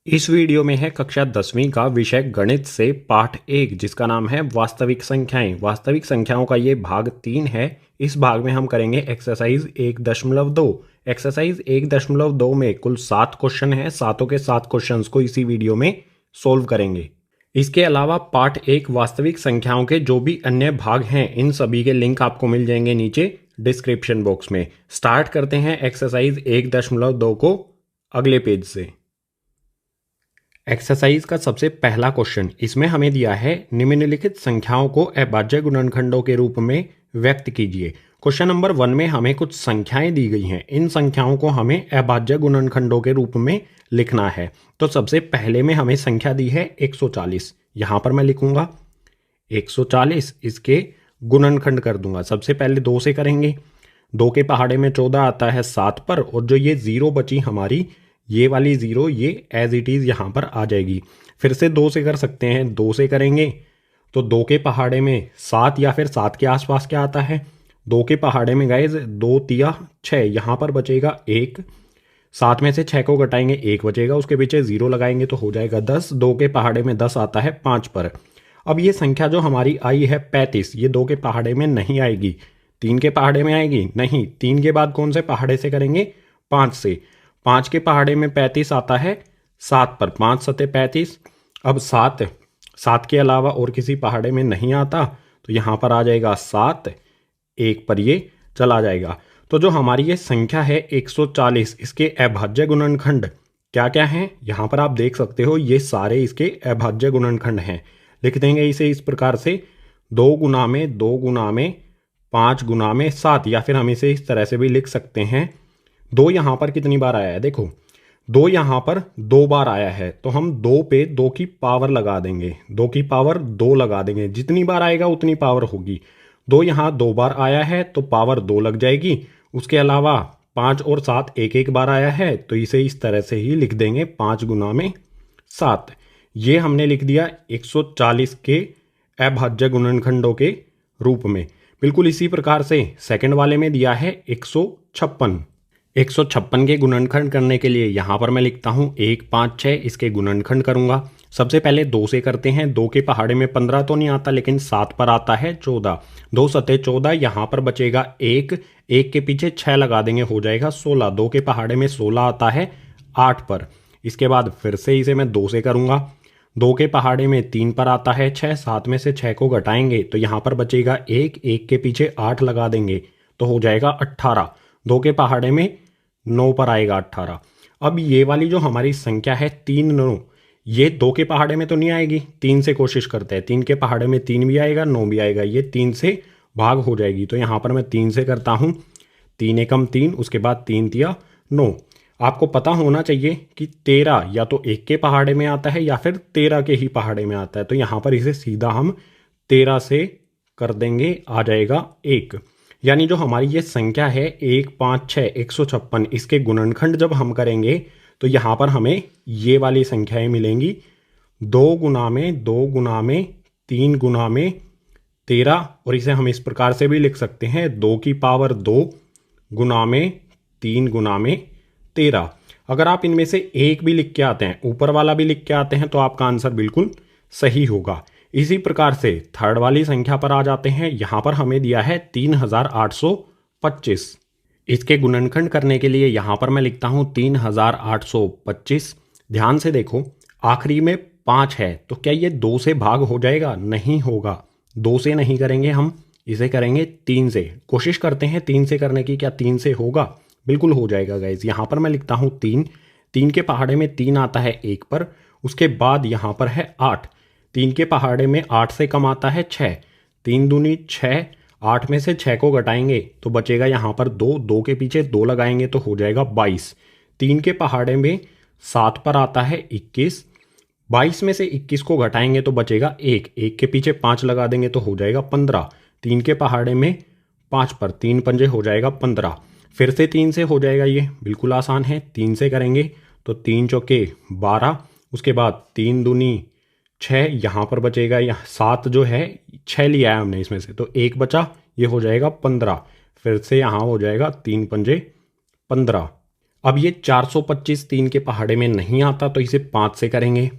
इस वीडियो में है कक्षा 10वीं का विषय गणित से पाठ 1 जिसका नाम है वास्तविक संख्याएं। वास्तविक संख्याओं का ये भाग 3 है। इस भाग में हम करेंगे एक्सरसाइज 1.2। एक्सरसाइज 1.2 में कुल 7 क्वेश्चन हैं। सातों के 7 क्वेश्चंस को इसी वीडियो में सोल्व करेंगे। इसके अलावा पार्ट 1 वास्तविक संख्याओं के जो भी अन्य भाग हैं इन सभी के लिंक आपको मिल जाएंगे नीचे डिस्क्रिप्शन बॉक्स में। स्टार्ट करते हैं एक्सरसाइज 1.2 को अगले पेज से। एक्सरसाइज का सबसे पहला क्वेश्चन, इसमें हमें दिया है निम्नलिखित संख्याओं को अभाज्य गुणनखंडों के रूप में व्यक्त कीजिए। क्वेश्चन नंबर 1 में हमें कुछ संख्याएं दी गई हैं। इन संख्याओं को हमें अभाज्य गुणनखंडों के रूप में लिखना है। तो सबसे पहले में हमें संख्या दी है 140। यहाँ पर मैं लिखूंगा 140, इसके गुणनखंड कर दूंगा। सबसे पहले 2 से करेंगे। 2 के पहाड़े में 14 आता है 7 पर, और जो ये 0 बची हमारी, ये वाली 0 ये एज इट इज़ यहाँ पर आ जाएगी। फिर से 2 से कर सकते हैं। 2 से करेंगे तो 2 के पहाड़े में 7 या फिर 7 के आसपास क्या आता है। 2 के पहाड़े में गाइज 2 तिया 6, यहाँ पर बचेगा 1। 7 में से 6 को घटाएंगे 1 बचेगा, उसके पीछे 0 लगाएंगे तो हो जाएगा 10। 2 के पहाड़े में 10 आता है 5 पर। अब ये संख्या जो हमारी आई है 35, ये 2 के पहाड़े में नहीं आएगी। 3 के पहाड़े में आएगी नहीं। 3 के बाद कौन से पहाड़े से करेंगे? 5 से। 5 के पहाड़े में 35 आता है 7 पर। 5 सते 35। अब 7 के अलावा और किसी पहाड़े में नहीं आता, तो यहाँ पर आ जाएगा 7, 1 पर ये चला जाएगा। तो जो हमारी ये संख्या है 140, इसके अभाज्य गुणनखंड क्या क्या हैं यहाँ पर आप देख सकते हो। ये सारे इसके अभाज्य गुणनखंड हैं। लिख देंगे इसे इस प्रकार से 2 गुना में 2 गुना में 5 गुना में 7, या फिर हम इसे इस तरह से भी लिख सकते हैं। 2 यहाँ पर कितनी बार आया है? देखो 2 यहाँ पर 2 बार आया है, तो हम 2 पे 2 की पावर लगा देंगे। 2 की पावर 2 लगा देंगे। जितनी बार आएगा उतनी पावर होगी। 2 यहाँ 2 बार आया है तो पावर 2 लग जाएगी। उसके अलावा 5 और 7 एक एक बार आया है, तो इसे इस तरह से ही लिख देंगे 5 गुना में 7। ये हमने लिख दिया 140 के अभाज्य गुणनखंडों के रूप में। बिल्कुल इसी प्रकार से सेकंड वाले में दिया है 156। 156 के गुणनखंड करने के लिए यहाँ पर मैं लिखता हूँ 1 5 6, इसके गुणनखंड करूँगा। सबसे पहले 2 से करते हैं। 2 के पहाड़े में 15 तो नहीं आता, लेकिन 7 पर आता है 14। 2 सते 14, यहाँ पर बचेगा 1। 1 के पीछे 6 लगा देंगे, हो जाएगा 16। 2 के पहाड़े में 16 आता है 8 पर। इसके बाद फिर से इसे मैं 2 से करूँगा। 2 के पहाड़े में 3 पर आता है 6। 7 में से 6 को घटाएंगे तो यहाँ पर बचेगा 1। 1 के पीछे 8 लगा देंगे तो हो जाएगा 18। 2 के पहाड़े में 9 पर आएगा 18। अब ये वाली जो हमारी संख्या है 3 9, ये 2 के पहाड़े में तो नहीं आएगी। 3 से कोशिश करते हैं। 3 के पहाड़े में 3 भी आएगा 9 भी आएगा, ये 3 से भाग हो जाएगी। तो यहाँ पर मैं 3 से करता हूँ। 3 एकम 3, उसके बाद 3 तिया 9। आपको पता होना चाहिए कि 13 या तो 1 के पहाड़े में आता है या फिर 13 के ही पहाड़े में आता है। तो यहाँ पर इसे सीधा हम 13 से कर देंगे, आ जाएगा 1। यानी जो हमारी ये संख्या है 1 5 6 156, इसके गुणनखंड जब हम करेंगे तो यहाँ पर हमें ये वाली संख्याएं मिलेंगी। 2 गुना में 2 गुना में 3 गुना में 13, और इसे हम इस प्रकार से भी लिख सकते हैं 2 की पावर 2 गुना में 3 गुना में 13। अगर आप इनमें से एक भी लिख के आते हैं, ऊपर वाला भी लिख के आते हैं, तो आपका आंसर बिल्कुल सही होगा। इसी प्रकार से थर्ड वाली संख्या पर आ जाते हैं। यहाँ पर हमें दिया है 3825। इसके गुणनखंड करने के लिए यहाँ पर मैं लिखता हूँ 3825। ध्यान से देखो, आखिरी में 5 है, तो क्या ये 2 से भाग हो जाएगा? नहीं होगा। 2 से नहीं करेंगे हम, इसे करेंगे 3 से। कोशिश करते हैं 3 से करने की, क्या 3 से होगा? बिल्कुल हो जाएगा गाइज। यहाँ पर मैं लिखता हूँ 3। 3 के पहाड़े में 3 आता है 1 पर, उसके बाद यहाँ पर है 8। 3 के पहाड़े में 8 से कम आता है 6। 3 दूनी 6, 8 में से 6 को घटाएंगे तो बचेगा यहाँ पर 2। 2 के पीछे 2 लगाएंगे तो हो जाएगा 22। 3 के पहाड़े में 7 पर आता है 21। 22 में से 21 को घटाएंगे तो बचेगा 1। 1 के पीछे 5 लगा देंगे तो हो जाएगा 15। 3 के पहाड़े में 5 पर 3 पंजे हो जाएगा 15। फिर से 3 से हो जाएगा, ये बिल्कुल आसान है। 3 से करेंगे तो 3 चौके 12, उसके बाद 3 दूनी 6, यहाँ पर बचेगा, यहाँ 7 जो है 6 लिया है हमने इसमें से, तो 1 बचा, ये हो जाएगा 15। फिर से यहाँ हो जाएगा 3 पंजे 15। अब ये 425 3 के पहाड़े में नहीं आता तो इसे 5 से करेंगे।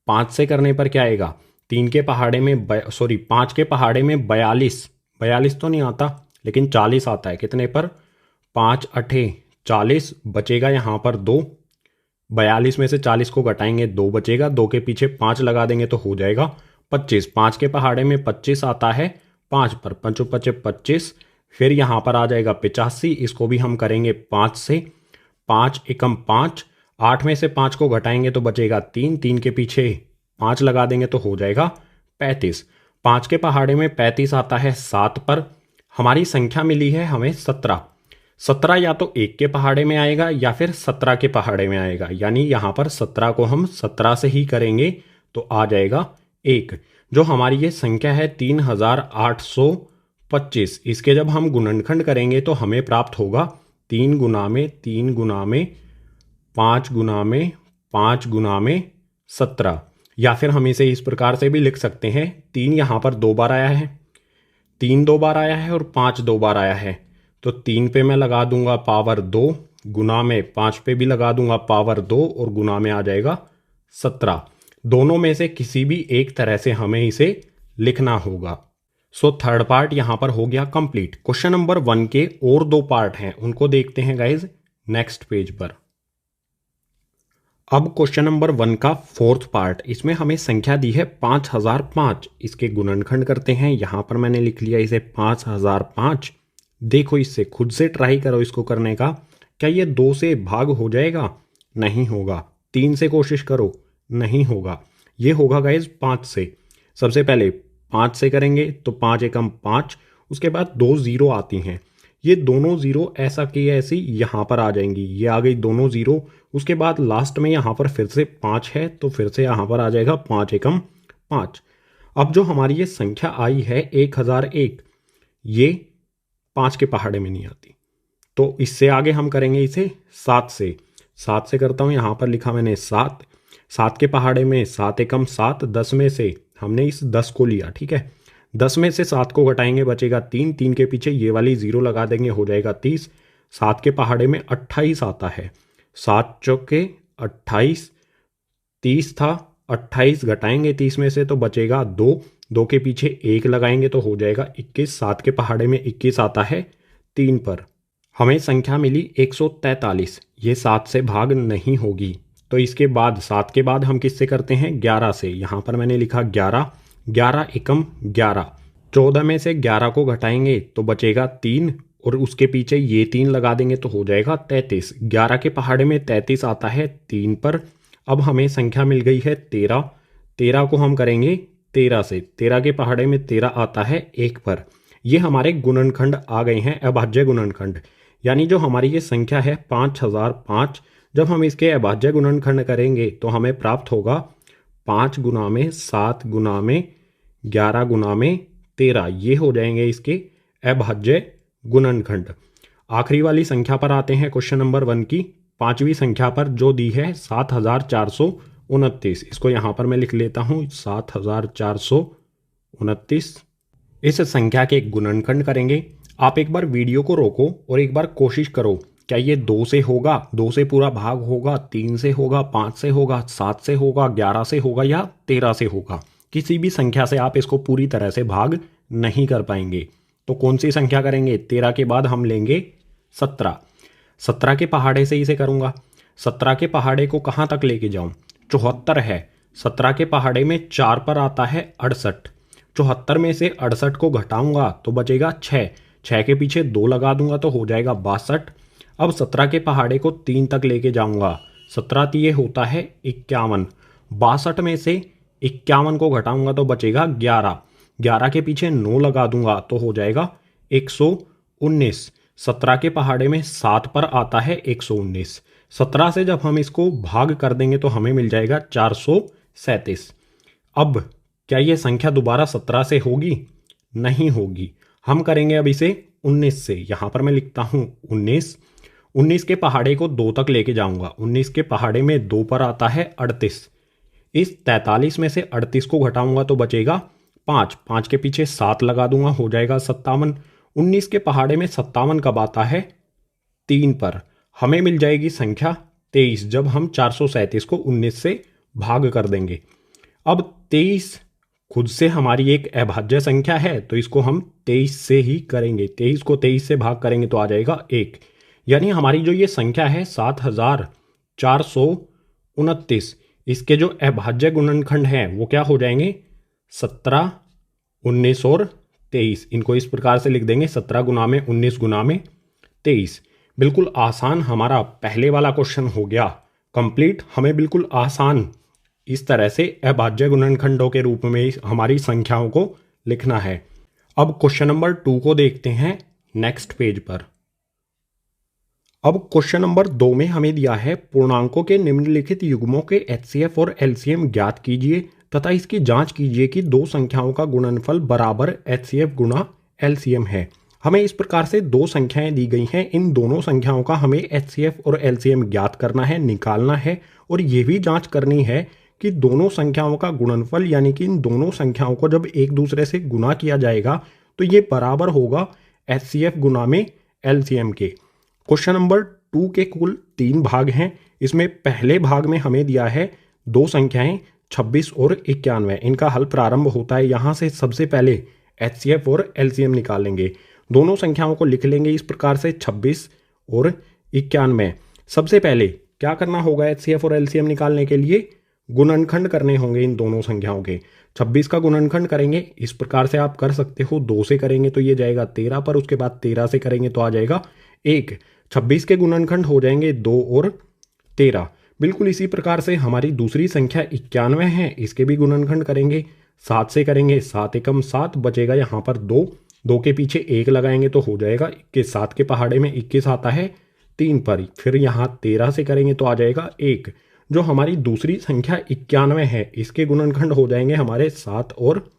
5 से करने पर क्या आएगा, 3 के पहाड़े में 5 के पहाड़े में 42 तो नहीं आता लेकिन 40 आता है। कितने पर, 5 अठे 40, बचेगा यहाँ पर 2। 42 में से 40 को घटाएंगे 2 बचेगा, 2 के पीछे 5 लगा देंगे तो हो जाएगा 25। 5 के पहाड़े में 25 आता है, 5 पर 5 पचे 25, फिर यहाँ पर आ जाएगा 85। इसको भी हम करेंगे 5 से, 5 एकम 5, 8 में से 5 को घटाएंगे तो बचेगा 3, 3 के पीछे 5 लगा देंगे तो हो जाएगा 35। 5 के पहाड़े में 35 आता है 7 पर। हमारी संख्या मिली है हमें 17। 17 या तो 1 के पहाड़े में आएगा या फिर 17 के पहाड़े में आएगा, यानी यहाँ पर 17 को हम 17 से ही करेंगे तो आ जाएगा 1। जो हमारी ये संख्या है 3825, इसके जब हम गुणनखंड करेंगे तो हमें प्राप्त होगा 3 गुना में 3 गुना में 5 गुना में 5 गुना में 17। या फिर हम इसे इस प्रकार से भी लिख सकते हैं, 3 यहाँ पर 2 बार आया है, 3 2 बार आया है और 5 2 बार आया है, तो 3 पे मैं लगा दूंगा पावर 2, गुना में 5 पे भी लगा दूंगा पावर 2 और गुना में आ जाएगा 17। दोनों में से किसी भी एक तरह से हमें इसे लिखना होगा। सो थर्ड पार्ट यहां पर हो गया कंप्लीट। क्वेश्चन नंबर 1 के और 2 पार्ट हैं, उनको देखते हैं गाइज नेक्स्ट पेज पर। अब क्वेश्चन नंबर 1 का 4th पार्ट, इसमें हमें संख्या दी है 5005। इसके गुणनखंड करते हैं। यहां पर मैंने लिख लिया इसे 5005। देखो इससे खुद से ट्राई करो इसको करने का। क्या ये 2 से भाग हो जाएगा? नहीं होगा। 3 से कोशिश करो, नहीं होगा। ये होगा गाइज 5 से। सबसे पहले 5 से करेंगे तो 5 एकम 5, उसके बाद 2 0 आती हैं। ये दोनों 0 ऐसा की ऐसी यहाँ पर आ जाएंगी, ये आ गई दोनों 0। उसके बाद लास्ट में यहाँ पर फिर से 5 है तो फिर से यहाँ पर आ जाएगा 5 एकम 5। अब जो हमारी ये संख्या आई है 1001, ये 5 के पहाड़े में नहीं आती, तो इससे आगे हम करेंगे इसे 7 से। 7 से करता हूँ, यहाँ पर लिखा मैंने 7। 7 के पहाड़े में 7 एकम 7, 10 में से हमने इस 10 को लिया, ठीक है। 10 में से 7 को घटाएंगे बचेगा 3, 3 के पीछे ये वाली 0 लगा देंगे हो जाएगा 30। 7 के पहाड़े में 28 आता है, 7 चौके 28, 30 था, 28 घटाएंगे 30 में से तो बचेगा 2, 2 के पीछे 1 लगाएंगे तो हो जाएगा 21। 7 के पहाड़े में 21 आता है 3 पर। हमें संख्या मिली 143। ये 7 से भाग नहीं होगी, तो इसके बाद 7 के बाद हम किससे करते हैं? 11 से। यहाँ पर मैंने लिखा 11, 11 एकम 11। 14 में से 11 को घटाएंगे तो बचेगा 3 और उसके पीछे ये 3 लगा देंगे तो हो जाएगा 33। 11 के पहाड़े में 33 आता है 3 पर। अब हमें संख्या मिल गई है 13। 13 को हम करेंगे 13 से। 13 के पहाड़े में 13 आता है 1 पर। ये हमारे गुणनखंड आ गए हैं, अभाज्य गुणनखंड। यानी जो हमारी ये संख्या है 5005, जब हम इसके अभाज्य गुणनखंड करेंगे तो हमें प्राप्त होगा 5 गुना में 7 गुना में 11 गुना में 13। ये हो जाएंगे इसके अभाज्य गुणनखंड। आखिरी वाली संख्या पर आते हैं, क्वेश्चन नंबर 1 की 5वीं संख्या पर जो दी है 7429। इसको यहाँ पर मैं लिख लेता हूँ 7429। इस संख्या के गुणनखंड करेंगे। आप एक बार वीडियो को रोको और एक बार कोशिश करो, क्या ये 2 से होगा? 2 से पूरा भाग होगा, 3 से होगा, 5 से होगा, 7 से होगा, 11 से होगा या 13 से होगा? किसी भी संख्या से आप इसको पूरी तरह से भाग नहीं कर पाएंगे। तो कौन सी संख्या करेंगे? 13 के बाद हम लेंगे 17। 17 के पहाड़े से इसे करूंगा। 17 के पहाड़े को कहाँ तक लेके जाऊं? 74 है। 17 के पहाड़े में 4 पर आता है 68। 74 में से 68 को घटाऊंगा तो बचेगा 6। 6 के पीछे 2 लगा दूंगा तो हो जाएगा 62। अब 17 के पहाड़े को 3 तक लेके जाऊंगा। 17 तिये होता है 51। 62 में से 51 को घटाऊंगा तो बचेगा 11। 11 के पीछे 9 लगा दूंगा तो हो जाएगा 119। 17 के पहाड़े में 7 पर आता है 119। 17 से जब हम इसको भाग कर देंगे तो हमें मिल जाएगा 437। अब क्या ये संख्या दोबारा 17 से होगी? नहीं होगी। हम करेंगे अब इसे 19 से। यहाँ पर मैं लिखता हूँ 19। 19 के पहाड़े को 2 तक लेके जाऊंगा। 19 के पहाड़े में 2 पर आता है 38। इस 43 में से 38 को घटाऊंगा तो बचेगा 5। 5 के पीछे 7 लगा दूंगा, हो जाएगा 57। 19 के पहाड़े में 57 कब आता है? 3 पर। हमें मिल जाएगी संख्या 23 जब हम 437 को 19 से भाग कर देंगे। अब 23 खुद से हमारी एक अभाज्य संख्या है, तो इसको हम 23 से ही करेंगे। 23 को 23 से भाग करेंगे तो आ जाएगा 1। यानी हमारी जो ये संख्या है 7429, इसके जो अभाज्य गुणनखंड हैं वो क्या हो जाएंगे, 17, 19 और 23। इनको इस प्रकार से लिख देंगे, 17 गुना में 19 गुना में 23। बिल्कुल आसान हमारा पहले वाला क्वेश्चन हो गया कंप्लीट। हमें बिल्कुल आसान इस तरह से अभाज्य गुणनखंडों के रूप में हमारी संख्याओं को लिखना है। अब क्वेश्चन नंबर 2 को देखते हैं नेक्स्ट पेज पर। अब क्वेश्चन नंबर 2 में हमें दिया है पूर्णांकों के निम्नलिखित युग्मों के एचसीएफ और एलसीएम ज्ञात कीजिए तथा इसकी जांच कीजिए कि दो संख्याओं का गुणनफल बराबर एचसीएफ गुणा एलसीएम है। हमें इस प्रकार से दो संख्याएं दी गई हैं, इन दोनों संख्याओं का हमें एचसीएफ और एलसीएम ज्ञात करना है, निकालना है और ये भी जांच करनी है कि दोनों संख्याओं का गुणनफल यानी कि इन दोनों संख्याओं को जब एक दूसरे से गुना किया जाएगा तो ये बराबर होगा एचसीएफ गुना में एलसीएम के। क्वेश्चन नंबर 2 के कुल 3 भाग हैं। इसमें पहले भाग में हमें दिया है दो संख्याएं 26 और 91। इनका हल प्रारंभ होता है यहाँ से। सबसे पहले एचसीएफ और एलसीएम निकालेंगे। दोनों संख्याओं को लिख लेंगे इस प्रकार से 26 और 91। सबसे पहले क्या करना होगा, एचसीएफ और एलसीएम निकालने के लिए गुणनखंड करने होंगे इन दोनों संख्याओं के। 26 का गुणनखंड करेंगे इस प्रकार से आप कर सकते हो, 2 से करेंगे तो ये जाएगा 13 पर, उसके बाद 13 से करेंगे तो आ जाएगा 1। 26 के गुणनखंड हो जाएंगे 2 और 13। बिल्कुल इसी प्रकार से हमारी दूसरी संख्या 91 है, इसके भी गुणनखंड करेंगे। 7 से करेंगे, 7 एकम 7, बचेगा यहाँ पर 2, 2 के पीछे 1 लगाएंगे तो हो जाएगा 21। 7 के पहाड़े में 21 आता है 3 पर। फिर यहाँ 13 से करेंगे तो आ जाएगा 1। जो हमारी दूसरी संख्या 91 है इसके गुणनखंड हो जाएंगे हमारे 7 और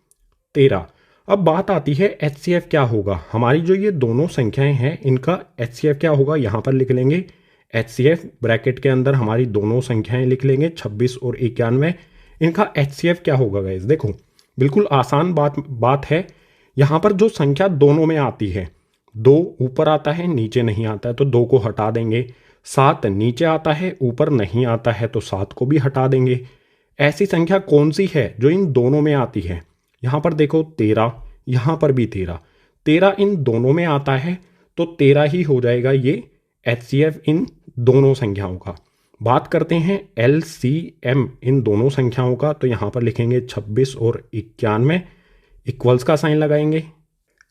13। अब बात आती है एचसीएफ क्या होगा। हमारी जो ये दोनों संख्याएं हैं इनका एचसीएफ क्या होगा, यहाँ पर लिख लेंगे एचसीएफ, ब्रैकेट के अंदर हमारी दोनों संख्याएं लिख लेंगे 26 और 91। इनका एचसीएफ क्या होगा गाइस, देखो बिल्कुल आसान बात है। यहाँ पर जो संख्या दोनों में आती है, 2 ऊपर आता है नीचे नहीं आता है तो 2 को हटा देंगे। 7 नीचे आता है ऊपर नहीं आता है तो 7 को भी हटा देंगे। ऐसी संख्या कौन सी है जो इन दोनों में आती है, यहाँ पर देखो 13, यहाँ पर भी 13, 13 इन दोनों में आता है तो 13 ही हो जाएगा ये एचसीएफ इन दोनों संख्याओं का। बात करते हैं एलसीएम इन दोनों संख्याओं का, तो यहाँ पर लिखेंगे 26 और 91, इक्वल्स का साइन लगाएंगे।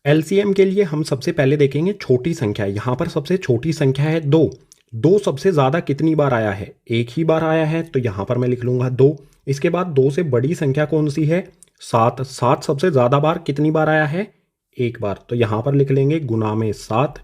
एलसीएम के लिए हम सबसे पहले देखेंगे छोटी संख्या। यहाँ पर सबसे छोटी संख्या है 2। 2 सबसे ज़्यादा कितनी बार आया है, एक ही बार आया है तो यहाँ पर मैं लिख लूँगा 2। इसके बाद 2 से बड़ी संख्या कौन सी है, 7। 7 सबसे ज़्यादा बार कितनी बार आया है, एक बार, तो यहाँ पर लिख लेंगे गुना में 7।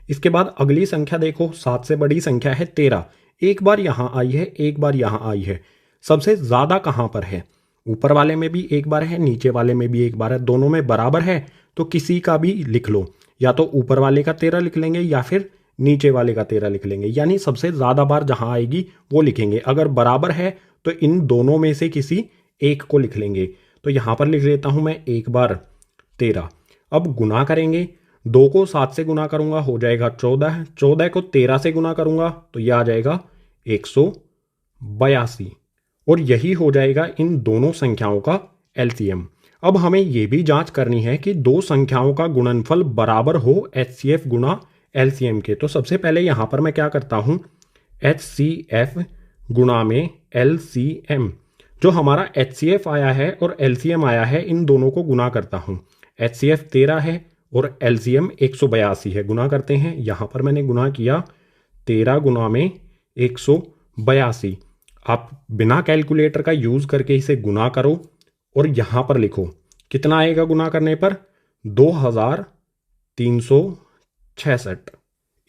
इसके बाद अगली संख्या देखो, 7 से बड़ी संख्या है 13। एक बार यहाँ आई है, एक बार यहाँ आई है। सबसे ज़्यादा कहाँ पर है, ऊपर वाले में भी एक बार है, नीचे वाले में भी एक बार है, दोनों में बराबर है तो किसी का भी लिख लो, या तो ऊपर वाले का 13 लिख लेंगे या फिर नीचे वाले का 13 लिख लेंगे। यानी सबसे ज़्यादा बार जहाँ आएगी वो लिखेंगे। अगर बराबर है तो इन दोनों में से किसी एक को लिख लेंगे। तो यहाँ पर लिख लेता हूँ मैं एक बार 13। अब गुना करेंगे, 2 को 7 से गुना करूँगा हो जाएगा 14, 14 को 13 से गुना करूँगा तो यह आ जाएगा 182 और यही हो जाएगा इन दोनों संख्याओं का एलसीएम। अब हमें यह भी जांच करनी है कि दो संख्याओं का गुणनफल बराबर हो एचसीएफ गुना एलसीएम के। तो सबसे पहले यहाँ पर मैं क्या करता हूँ, एचसीएफ गुना में एलसीएम, जो हमारा एचसीएफ आया है और एलसीएम आया है इन दोनों को गुना करता हूँ। एचसीएफ 13 है और एलसीएम 182 है, गुना करते हैं। यहाँ पर मैंने गुना किया 13 गुना में 182। आप बिना कैलकुलेटर का यूज़ करके इसे गुना करो और यहाँ पर लिखो कितना आएगा गुना करने पर, 2366।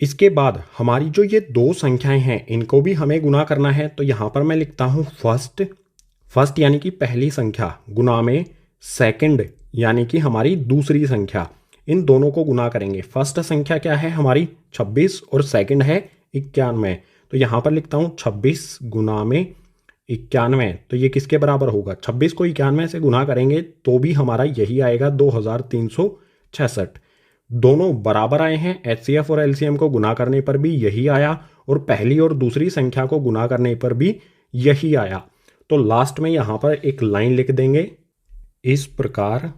इसके बाद हमारी जो ये दो संख्याएं हैं इनको भी हमें गुना करना है। तो यहाँ पर मैं लिखता हूँ फर्स्ट यानी कि पहली संख्या गुना में सेकंड यानी कि हमारी दूसरी संख्या, इन दोनों को गुना करेंगे। फर्स्ट संख्या क्या है हमारी 26 और सेकंड है 91। तो यहाँ पर लिखता हूँ 26 गुना में 91, तो ये किसके बराबर होगा, 26 को 91 से गुना करेंगे तो भी हमारा यही आएगा 2366। दोनों बराबर आए हैं, एचसीएफ और एलसीएम को गुना करने पर भी यही आया और पहली और दूसरी संख्या को गुना करने पर भी यही आया। तो लास्ट में यहां पर एक लाइन लिख देंगे, इस प्रकार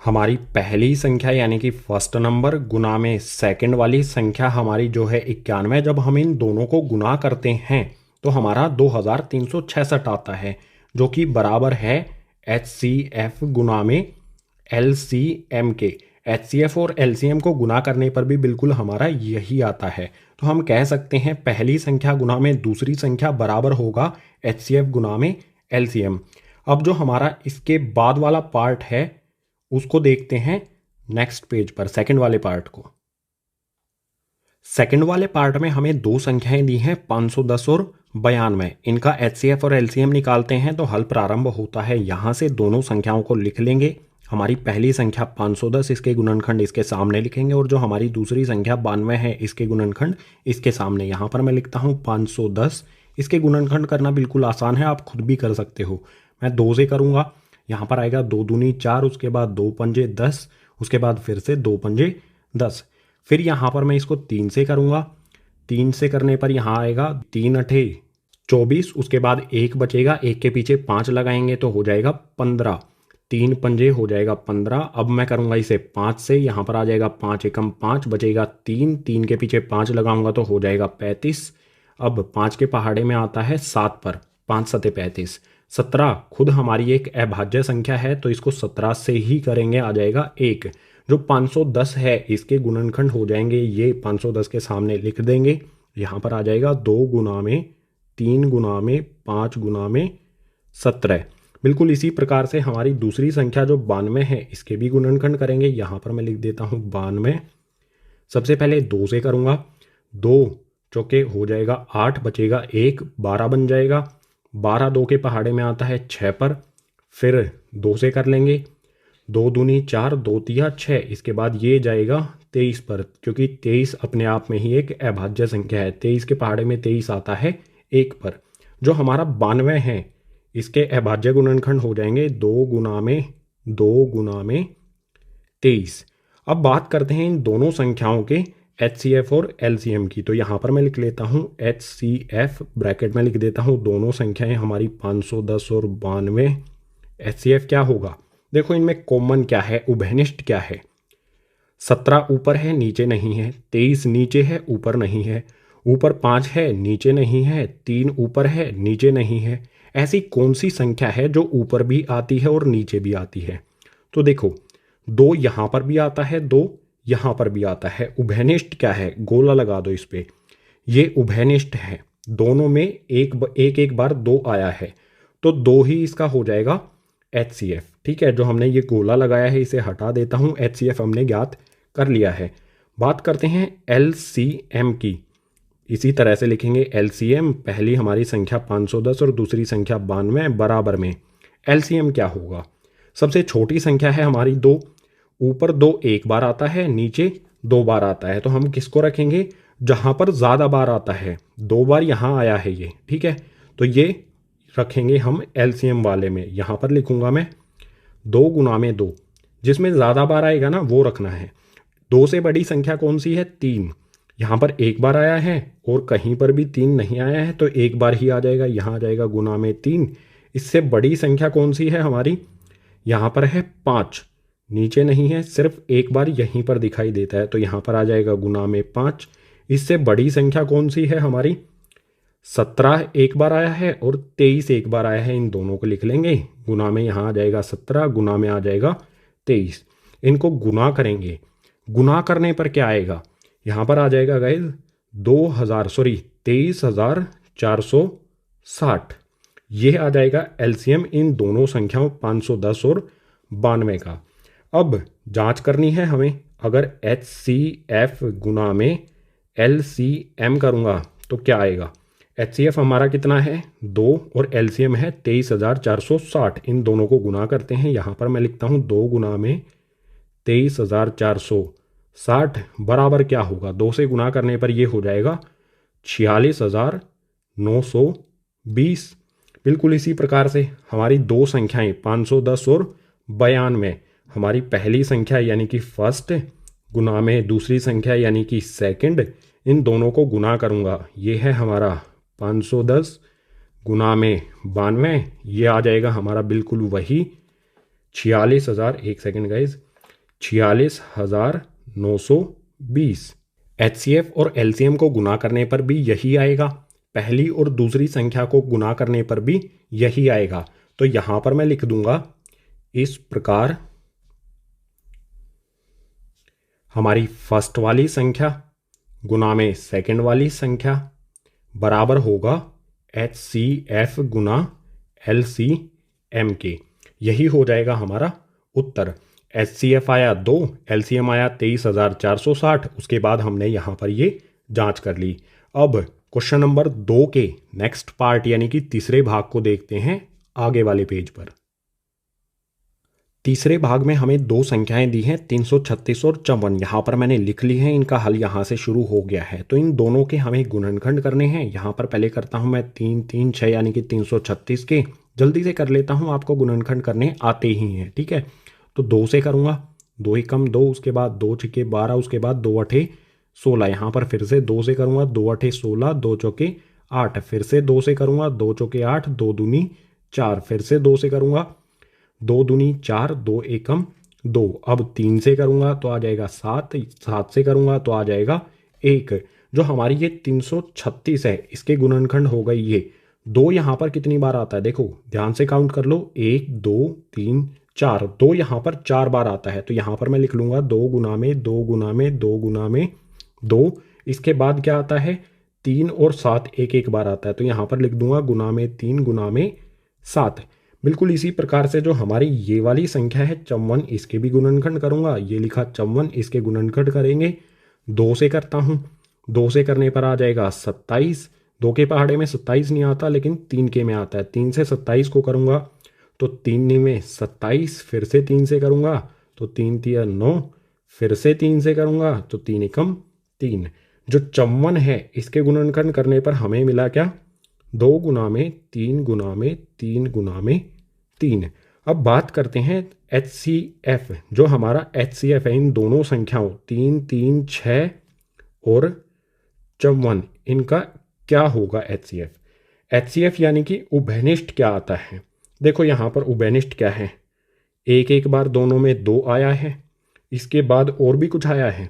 हमारी पहली संख्या यानी कि फर्स्ट नंबर गुना में सेकंड वाली संख्या हमारी जो है 91, जब हम इन दोनों को गुना करते हैं तो हमारा 2366 आता है, जो कि बराबर है HCF गुना में LCM के। HCF और LCM को गुना करने पर भी बिल्कुल हमारा यही आता है। तो हम कह सकते हैं पहली संख्या गुना में दूसरी संख्या बराबर होगा HCF गुना में LCM। अब जो हमारा इसके बाद वाला पार्ट है उसको देखते हैं नेक्स्ट पेज पर, सेकंड वाले पार्ट को। सेकंड वाले पार्ट में हमें दो संख्याएं दी हैं 510 और 92। इनका HCF और LCM निकालते हैं तो हल प्रारंभ होता है यहाँ से। दोनों संख्याओं को लिख लेंगे। हमारी पहली संख्या 510, इसके गुणनखंड इसके सामने लिखेंगे, और जो हमारी दूसरी संख्या 92 है इसके गुणनखंड इसके सामने। यहाँ पर मैं लिखता हूँ 510। इसके गुणनखंड करना बिल्कुल आसान है, आप खुद भी कर सकते हो। मैं 2 से करूँगा, यहाँ पर आएगा 2 दूनी 4, उसके बाद 2 पंजे 10, उसके बाद फिर से 2 पंजे 10। फिर यहाँ पर मैं इसको 3 से करूँगा। 3 से करने पर यहाँ आएगा 3 अठे 24, उसके बाद 1 बचेगा, 1 के पीछे 5 लगाएंगे तो हो जाएगा 15। 3 पंजे हो जाएगा 15। अब मैं करूँगा इसे 5 से, यहाँ पर आ जाएगा 5 एकम 5, बचेगा 3, 3 के पीछे 5 लगाऊंगा तो हो जाएगा 35। अब 5 के पहाड़े में आता है 7 पर, 5 सते 35। 17 खुद हमारी एक अभाज्य संख्या है तो इसको 17 से ही करेंगे, आ जाएगा 1। जो 510 है इसके गुणनखंड हो जाएंगे ये, 510 के सामने लिख देंगे। यहाँ पर आ जाएगा 2 गुना में 3 गुना में 5 गुना में 17। बिल्कुल इसी प्रकार से हमारी दूसरी संख्या जो 92 है इसके भी गुणनखंड करेंगे। यहाँ पर मैं लिख देता हूँ 92। सबसे पहले 2 से करूँगा, 2 चौके हो जाएगा 8, बचेगा 1, 12 बन जाएगा। 12 2 के पहाड़े में आता है 6 पर, फिर 2 से कर लेंगे, 2 दूनी 4, 2 तिया 6, इसके बाद ये जाएगा 23 पर, क्योंकि 23 अपने आप में ही एक अभाज्य संख्या है। 23 के पहाड़े में 23 आता है 1 पर। जो हमारा 92 है इसके अभाज्य गुणनखंड हो जाएंगे 2 गुना में 2 गुना में 23। अब बात करते हैं इन दोनों संख्याओं के HCF और LCM की। तो यहाँ पर मैं लिख लेता हूँ HCF, ब्रैकेट में लिख देता हूँ दोनों संख्याएं हमारी 510 और 92। HCF क्या होगा, देखो इनमें कॉमन क्या है, उभयनिष्ठ क्या है। 17 ऊपर है नीचे नहीं है, 23 नीचे है ऊपर नहीं है, ऊपर 5 है नीचे नहीं है, 3 ऊपर है नीचे नहीं है। ऐसी कौन सी संख्या है जो ऊपर भी आती है और नीचे भी आती है। तो देखो 2 यहाँ पर भी आता है, 2 यहाँ पर भी आता है। उभयनिष्ठ क्या है, गोला लगा दो इस पे, ये उभयनिष्ठ है। दोनों में एक बार 2 आया है तो 2 ही इसका हो जाएगा HCF। ठीक है, जो हमने ये गोला लगाया है इसे हटा देता हूँ, HCF हमने ज्ञात कर लिया है। बात करते हैं LCM की। इसी तरह से लिखेंगे LCM, पहली हमारी संख्या 510 और दूसरी संख्या 92 बराबर में LCM क्या होगा। सबसे छोटी संख्या है हमारी 2, ऊपर 2 एक बार आता है, नीचे 2 बार आता है। तो हम किसको रखेंगे, जहाँ पर ज़्यादा बार आता है। 2 बार यहाँ आया है ये, ठीक है, तो ये रखेंगे हम LCM वाले में। यहाँ पर लिखूंगा मैं 2 गुना में 2, जिसमें ज़्यादा बार आएगा ना वो रखना है। 2 से बड़ी संख्या कौन सी है, 3। यहाँ पर एक बार आया है और कहीं पर भी 3 नहीं आया है तो एक बार ही आ जाएगा, यहाँ आ जाएगा गुना में 3। इससे बड़ी संख्या कौन सी है हमारी, यहाँ पर है 5, नीचे नहीं है, सिर्फ एक बार यहीं पर दिखाई देता है तो यहाँ पर आ जाएगा गुना में 5। इससे बड़ी संख्या कौन सी है हमारी, 17 एक बार आया है और 23 एक बार आया है। इन दोनों को लिख लेंगे, गुना में यहाँ आ जाएगा 17, गुना में आ जाएगा 23। इनको गुना करेंगे, गुना करने पर क्या आएगा, यहाँ पर आ जाएगा गाइस 23,460। ये आ जाएगा LCM इन दोनों संख्याओं 510 और 92 का। अब जांच करनी है हमें, अगर HCF गुना में LCM करूँगा तो क्या आएगा। HCF हमारा कितना है 2 और LCM है 23,460। इन दोनों को गुना करते हैं, यहाँ पर मैं लिखता हूँ 2 गुना में 23,460 बराबर क्या होगा, 2 से गुना करने पर ये हो जाएगा 46,920। बिल्कुल इसी प्रकार से हमारी दो संख्याएं 510 और 92 हमारी पहली संख्या यानी कि फर्स्ट गुना में दूसरी संख्या यानी कि सेकंड, इन दोनों को गुना करूँगा। ये है हमारा 510 गुना में 92, ये आ जाएगा हमारा बिल्कुल वही 46,000, एक सेकेंड गाइज, 46,920। HCF और LCM को गुना करने पर भी यही आएगा, पहली और दूसरी संख्या को गुना करने पर भी यही आएगा। तो यहां पर मैं लिख दूंगा इस प्रकार हमारी फर्स्ट वाली संख्या गुना में सेकंड वाली संख्या बराबर होगा HCF गुना LCM के। यही हो जाएगा हमारा उत्तर। HCF आया 2, LCM आया 23,460। उसके बाद हमने यहाँ पर ये जांच कर ली। अब क्वेश्चन नंबर 2 के नेक्स्ट पार्ट यानी कि तीसरे भाग को देखते हैं आगे वाले पेज पर। तीसरे भाग में हमें दो संख्याएं दी हैं 336 और 54। यहाँ पर मैंने लिख ली है, इनका हल यहाँ से शुरू हो गया है। तो इन दोनों के हमें गुणनखंड करने हैं। यहाँ पर पहले करता हूँ मैं 3 3 6 यानी कि 336 के। जल्दी से कर लेता हूँ, आपको गुणनखंड करने आते ही हैं, ठीक है। तो 2 से करूँगा, 2 एकम 2, उसके बाद 2 छिके 12, उसके बाद 2 अठे 16। यहाँ पर फिर से 2 से करूँगा, 2 अठे 16, 2 चौके 8। फिर से 2 से करूँगा, 2 चौके 8, 2 दूनी 4। फिर से 2 से करूँगा, 2 दूनी 4, 2 एकम 2। अब 3 से करूँगा तो आ जाएगा 7, 7 से करूँगा तो आ जाएगा 1। जो हमारी ये 336 है, इसके गुणनखंड हो गई ये। 2 यहाँ पर कितनी बार आता है, देखो ध्यान से काउंट कर लो, 1 2 3 4। 2 यहाँ पर 4 बार आता है। तो यहाँ पर मैं लिख लूँगा 2 गुना में 2 गुना में 2 गुना में 2। इसके बाद क्या आता है, 3 और 7 एक एक बार आता है। तो यहाँ पर लिख दूंगा गुना में 3 गुना में 7। बिल्कुल इसी प्रकार से जो हमारी ये वाली संख्या है 54, इसके भी गुणनखंड करूंगा। ये लिखा 54, इसके गुणनखंड करेंगे। 2 से करता हूँ, 2 से करने पर आ जाएगा 27। 2 के पहाड़े में 27 नहीं आता, लेकिन 3 के में आता है। 3 से 27 को करूंगा तो 3 में 27। फिर से 3 से करूंगा तो 3 तिया 9। फिर से 3 से करूंगा तो 3 एकम 3। जो 54 है, इसके गुणनखंड करने पर हमें मिला क्या, 2 गुना में 3 गुना में 3 गुना में 3। अब बात करते हैं HCF। जो हमारा HCF है इन दोनों संख्याओं 3 3 6 और 54, इनका क्या होगा HCF यानी कि उभयनिष्ठ क्या आता है। देखो यहाँ पर उभयनिष्ठ क्या है, एक एक बार दोनों में 2 आया है, इसके बाद और भी कुछ आया है।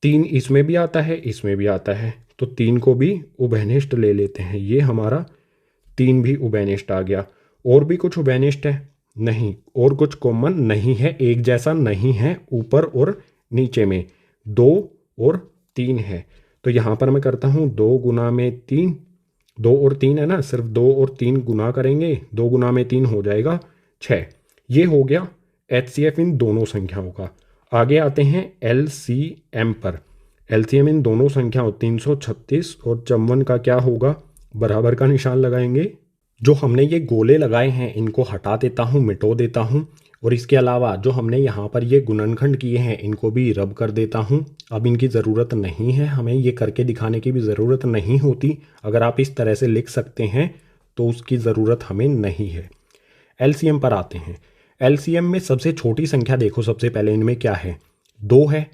3 इसमें भी आता है, इसमें भी आता है। तो 3 को भी उभयनिष्ठ ले लेते हैं। ये हमारा 3 भी उभयनिष्ठ आ गया। और भी कुछ उभयनिष्ठ है नहीं, और कुछ कॉमन नहीं है, एक जैसा नहीं है। ऊपर और नीचे में 2 और 3 है। तो यहाँ पर मैं करता हूँ 2 गुना में 3, 2 और 3 है ना, सिर्फ 2 और 3 गुना करेंगे, 2 गुना में 3 हो जाएगा 6। ये हो गया HCF इन दोनों संख्याओं का। आगे आते हैं LCM पर। LCM इन दोनों संख्याओं 336 और 54 का क्या होगा, बराबर का निशान लगाएंगे। जो हमने ये गोले लगाए हैं इनको हटा देता हूँ, मिटो देता हूँ। और इसके अलावा जो हमने यहाँ पर ये गुणनखंड किए हैं इनको भी रब कर देता हूँ। अब इनकी ज़रूरत नहीं है, हमें ये करके दिखाने की भी ज़रूरत नहीं होती। अगर आप इस तरह से लिख सकते हैं तो उसकी ज़रूरत हमें नहीं है। LCM पर आते हैं। LCM में सबसे छोटी संख्या देखो, सबसे पहले इनमें क्या है, 2 है।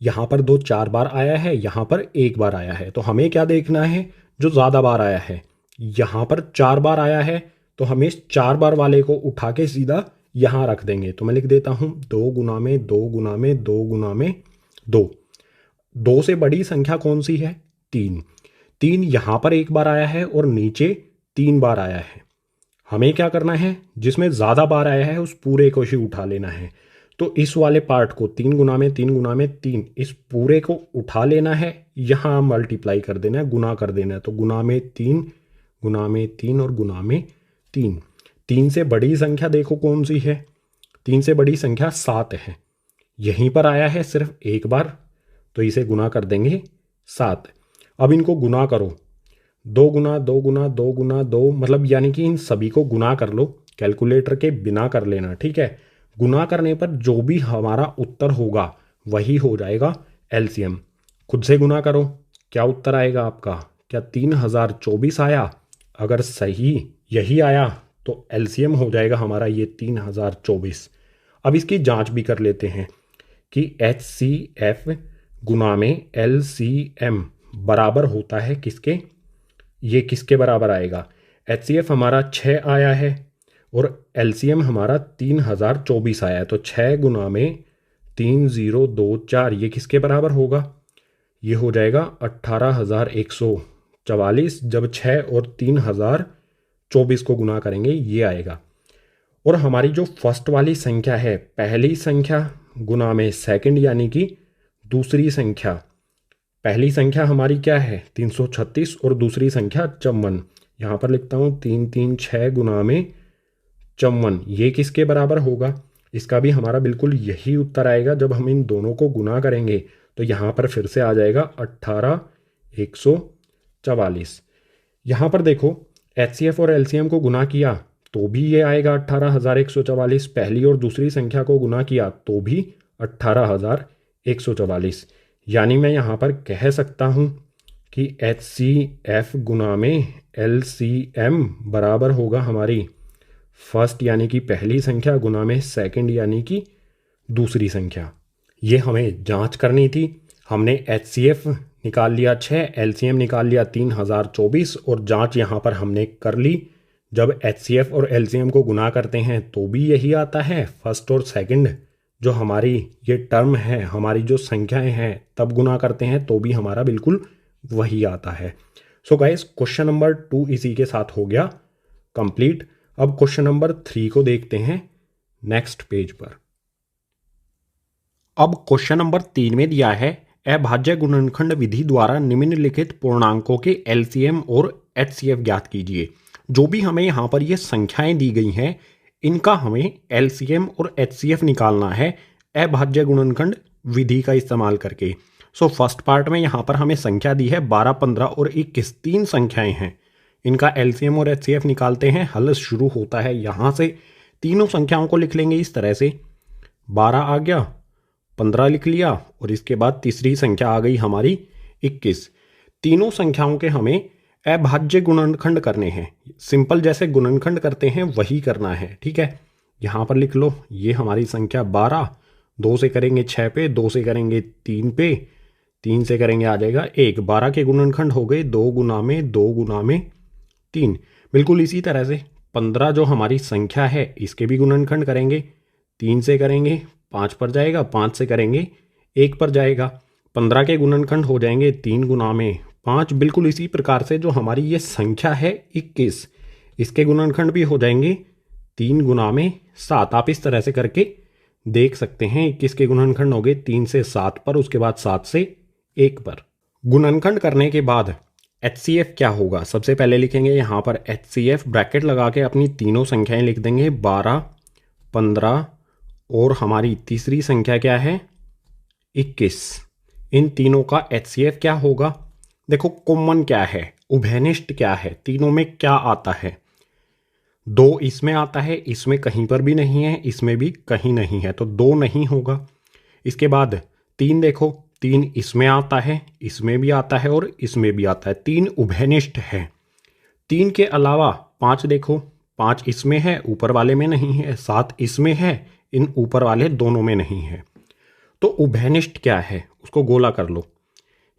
यहाँ पर 2 4 बार आया है, यहाँ पर 1 बार आया है। तो हमें क्या देखना है, जो ज़्यादा बार आया है। यहाँ पर 4 बार आया है तो हमें 4 बार वाले को उठा के सीधा यहाँ रख देंगे। तो मैं लिख देता हूँ 2 गुना में 2 गुना में 2 गुना में 2। 2 से बड़ी संख्या कौन सी है, 3। 3 यहाँ पर 1 बार आया है और नीचे 3 बार आया है। हमें क्या करना है, जिसमें ज़्यादा बार आया है उस पूरे को ही उठा लेना है। तो इस वाले पार्ट को 3 गुना में 3 गुना में 3, इस पूरे को उठा लेना है, यहाँ मल्टीप्लाई कर देना है, गुना कर देना है। तो गुना में 3 गुना में 3 और गुना में 3। 3 से बड़ी संख्या देखो कौन सी है, 3 से बड़ी संख्या 7 है। यहीं पर आया है सिर्फ 1 बार, तो इसे गुना कर देंगे 7। अब इनको गुना करो, 2 गुना 2 गुना 2 गुना 2, मतलब यानी कि इन सभी को गुना कर लो, कैलकुलेटर के बिना कर लेना, ठीक है। गुना करने पर जो भी हमारा उत्तर होगा वही हो जाएगा LCM। खुद से गुना करो, क्या उत्तर आएगा आपका, क्या 3024 आया। अगर सही यही आया तो LCM हो जाएगा हमारा ये 3024। अब इसकी जांच भी कर लेते हैं कि HCF गुना में LCM बराबर होता है किसके, ये किसके बराबर आएगा। HCF हमारा 6 आया है और LCM हमारा 3024 आया है, तो 6 गुना में 3024 ये किसके बराबर होगा, ये हो जाएगा 18,144। जब 6 और 3024 को गुना करेंगे ये आएगा। और हमारी जो फर्स्ट वाली संख्या है, पहली संख्या गुना में सेकंड यानी कि दूसरी संख्या, पहली संख्या हमारी क्या है 336 और दूसरी संख्या 54। यहाँ पर लिखता हूँ 336 गुना में 54, ये किसके बराबर होगा, इसका भी हमारा बिल्कुल यही उत्तर आएगा। जब हम इन दोनों को गुना करेंगे तो यहाँ पर फिर से आ जाएगा 18,144। यहाँ पर देखो HCF और LCM को गुना किया तो भी ये आएगा 18,144, पहली और दूसरी संख्या को गुना किया तो भी 18,144। यानी मैं यहाँ पर कह सकता हूँ कि HCF गुना में LCM बराबर होगा हमारी फर्स्ट यानी कि पहली संख्या गुना में सेकंड यानी कि दूसरी संख्या। ये हमें जांच करनी थी। हमने HCF निकाल लिया 6, LCM निकाल लिया 3024 और जांच यहाँ पर हमने कर ली। जब HCF और LCM को गुना करते हैं तो भी यही आता है, फर्स्ट और सेकंड जो हमारी ये टर्म है, हमारी जो संख्याएं हैं, तब गुना करते हैं तो भी हमारा बिल्कुल वही आता है। सो गाइस क्वेश्चन नंबर 2 इसी के साथ हो गया कंप्लीट। अब क्वेश्चन नंबर 3 को देखते हैं नेक्स्ट पेज पर। अब क्वेश्चन नंबर 3 में दिया है अभाज्य गुणनखंड विधि द्वारा निम्नलिखित पूर्णांकों के LCM और HCF ज्ञात कीजिए। जो भी हमें यहाँ पर ये संख्याएं दी गई हैं इनका हमें LCM और HCF निकालना है अभाज्य गुणनखंड विधि का इस्तेमाल करके। सो फर्स्ट पार्ट में यहाँ पर हमें संख्या दी है 12, 15 और 21, 3 संख्याएं हैं। इनका LCM और HCF निकालते हैं। हल शुरू होता है यहाँ से। तीनों संख्याओं को लिख लेंगे इस तरह से, 12 आ गया, 15 लिख लिया और इसके बाद तीसरी संख्या आ गई हमारी 21। तीनों संख्याओं के हमें अभाज्य गुणनखंड करने हैं। सिंपल जैसे गुणनखंड करते हैं वही करना है, ठीक है। यहाँ पर लिख लो, ये हमारी संख्या 12, 2 से करेंगे 6 पे, 2 से करेंगे 3 पे, 3 से करेंगे आ जाएगा 1। 12 के गुणनखंड हो गए 2 गुना में 2 गुना में 3। बिल्कुल इसी तरह से 15 जो हमारी संख्या है इसके भी गुणनखंड करेंगे। 3 से करेंगे 5 पर जाएगा, 5 से करेंगे 1 पर जाएगा। 15 के गुणनखंड हो जाएंगे 3 गुना में 5। बिल्कुल इसी प्रकार से जो हमारी ये संख्या है 21, इसके गुणनखंड भी हो जाएंगे 3 गुना में 7। आप इस तरह से करके देख सकते हैं। 21 के गुणनखंड हो गए 3 से 7 पर, उसके बाद 7 से 1 पर। गुणनखंड करने के बाद HCF क्या होगा, सबसे पहले लिखेंगे यहाँ पर HCF, ब्रैकेट लगा के अपनी तीनों संख्याएं लिख देंगे 12, 15 और हमारी तीसरी संख्या क्या है 21। इन तीनों का HCF क्या होगा, देखो कॉमन क्या है, उभयनिष्ठ क्या है, तीनों में क्या आता है। 2 इसमें आता है, इसमें कहीं पर भी नहीं है, इसमें भी कहीं नहीं है, तो 2 नहीं होगा। इसके बाद 3 देखो, 3 इसमें आता है, इसमें भी आता है और इसमें भी आता है, 3 उभयनिष्ठ है। 3 के अलावा 5 देखो, 5 इसमें है, ऊपर वाले में नहीं है, 7 इसमें है, इन ऊपर वाले दोनों में नहीं है। तो उभयनिष्ठ क्या है उसको गोला कर लो।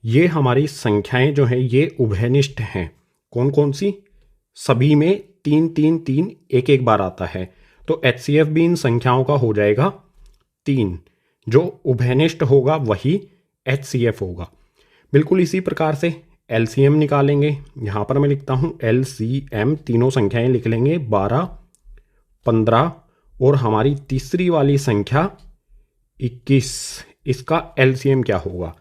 ये हमारी संख्याएं जो है ये उभयनिष्ठ हैं। कौन कौन सी, सभी में 3 3 3 एक एक बार आता है। तो HCF भी इन संख्याओं का हो जाएगा 3। जो उभयनिष्ठ होगा वही HCF होगा। बिल्कुल इसी प्रकार से LCM निकालेंगे। यहाँ पर मैं लिखता हूँ LCM, तीनों संख्याएं लिख लेंगे 12, 15 और हमारी तीसरी वाली संख्या 21। इसका LCM क्या होगा,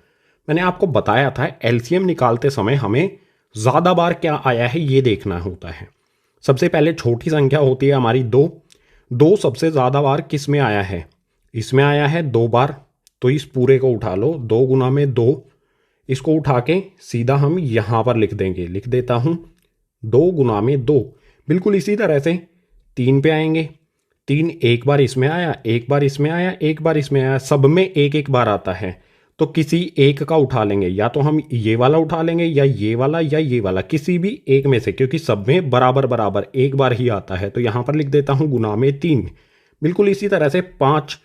मैंने आपको बताया था LCM निकालते समय हमें ज़्यादा बार क्या आया है ये देखना होता है। सबसे पहले छोटी संख्या होती है हमारी 2। 2 सबसे ज़्यादा बार किस में आया है, इसमें आया है 2 बार। तो इस पूरे को उठा लो, 2 गुना में 2, इसको उठा के सीधा हम यहाँ पर लिख देंगे। लिख देता हूँ 2 गुना में 2। बिल्कुल इसी तरह से 3 पे आएंगे। 3 एक बार इसमें आया, एक बार इसमें आया, एक बार इसमें आया, सब में एक एक बार आता है। तो किसी एक का उठा लेंगे, या तो हम ये वाला उठा लेंगे या ये वाला या ये वाला, किसी भी एक में से, क्योंकि सब में बराबर बराबर एक बार ही आता है। तो यहाँ पर लिख देता हूँ गुना में 3। बिल्कुल इसी तरह से 5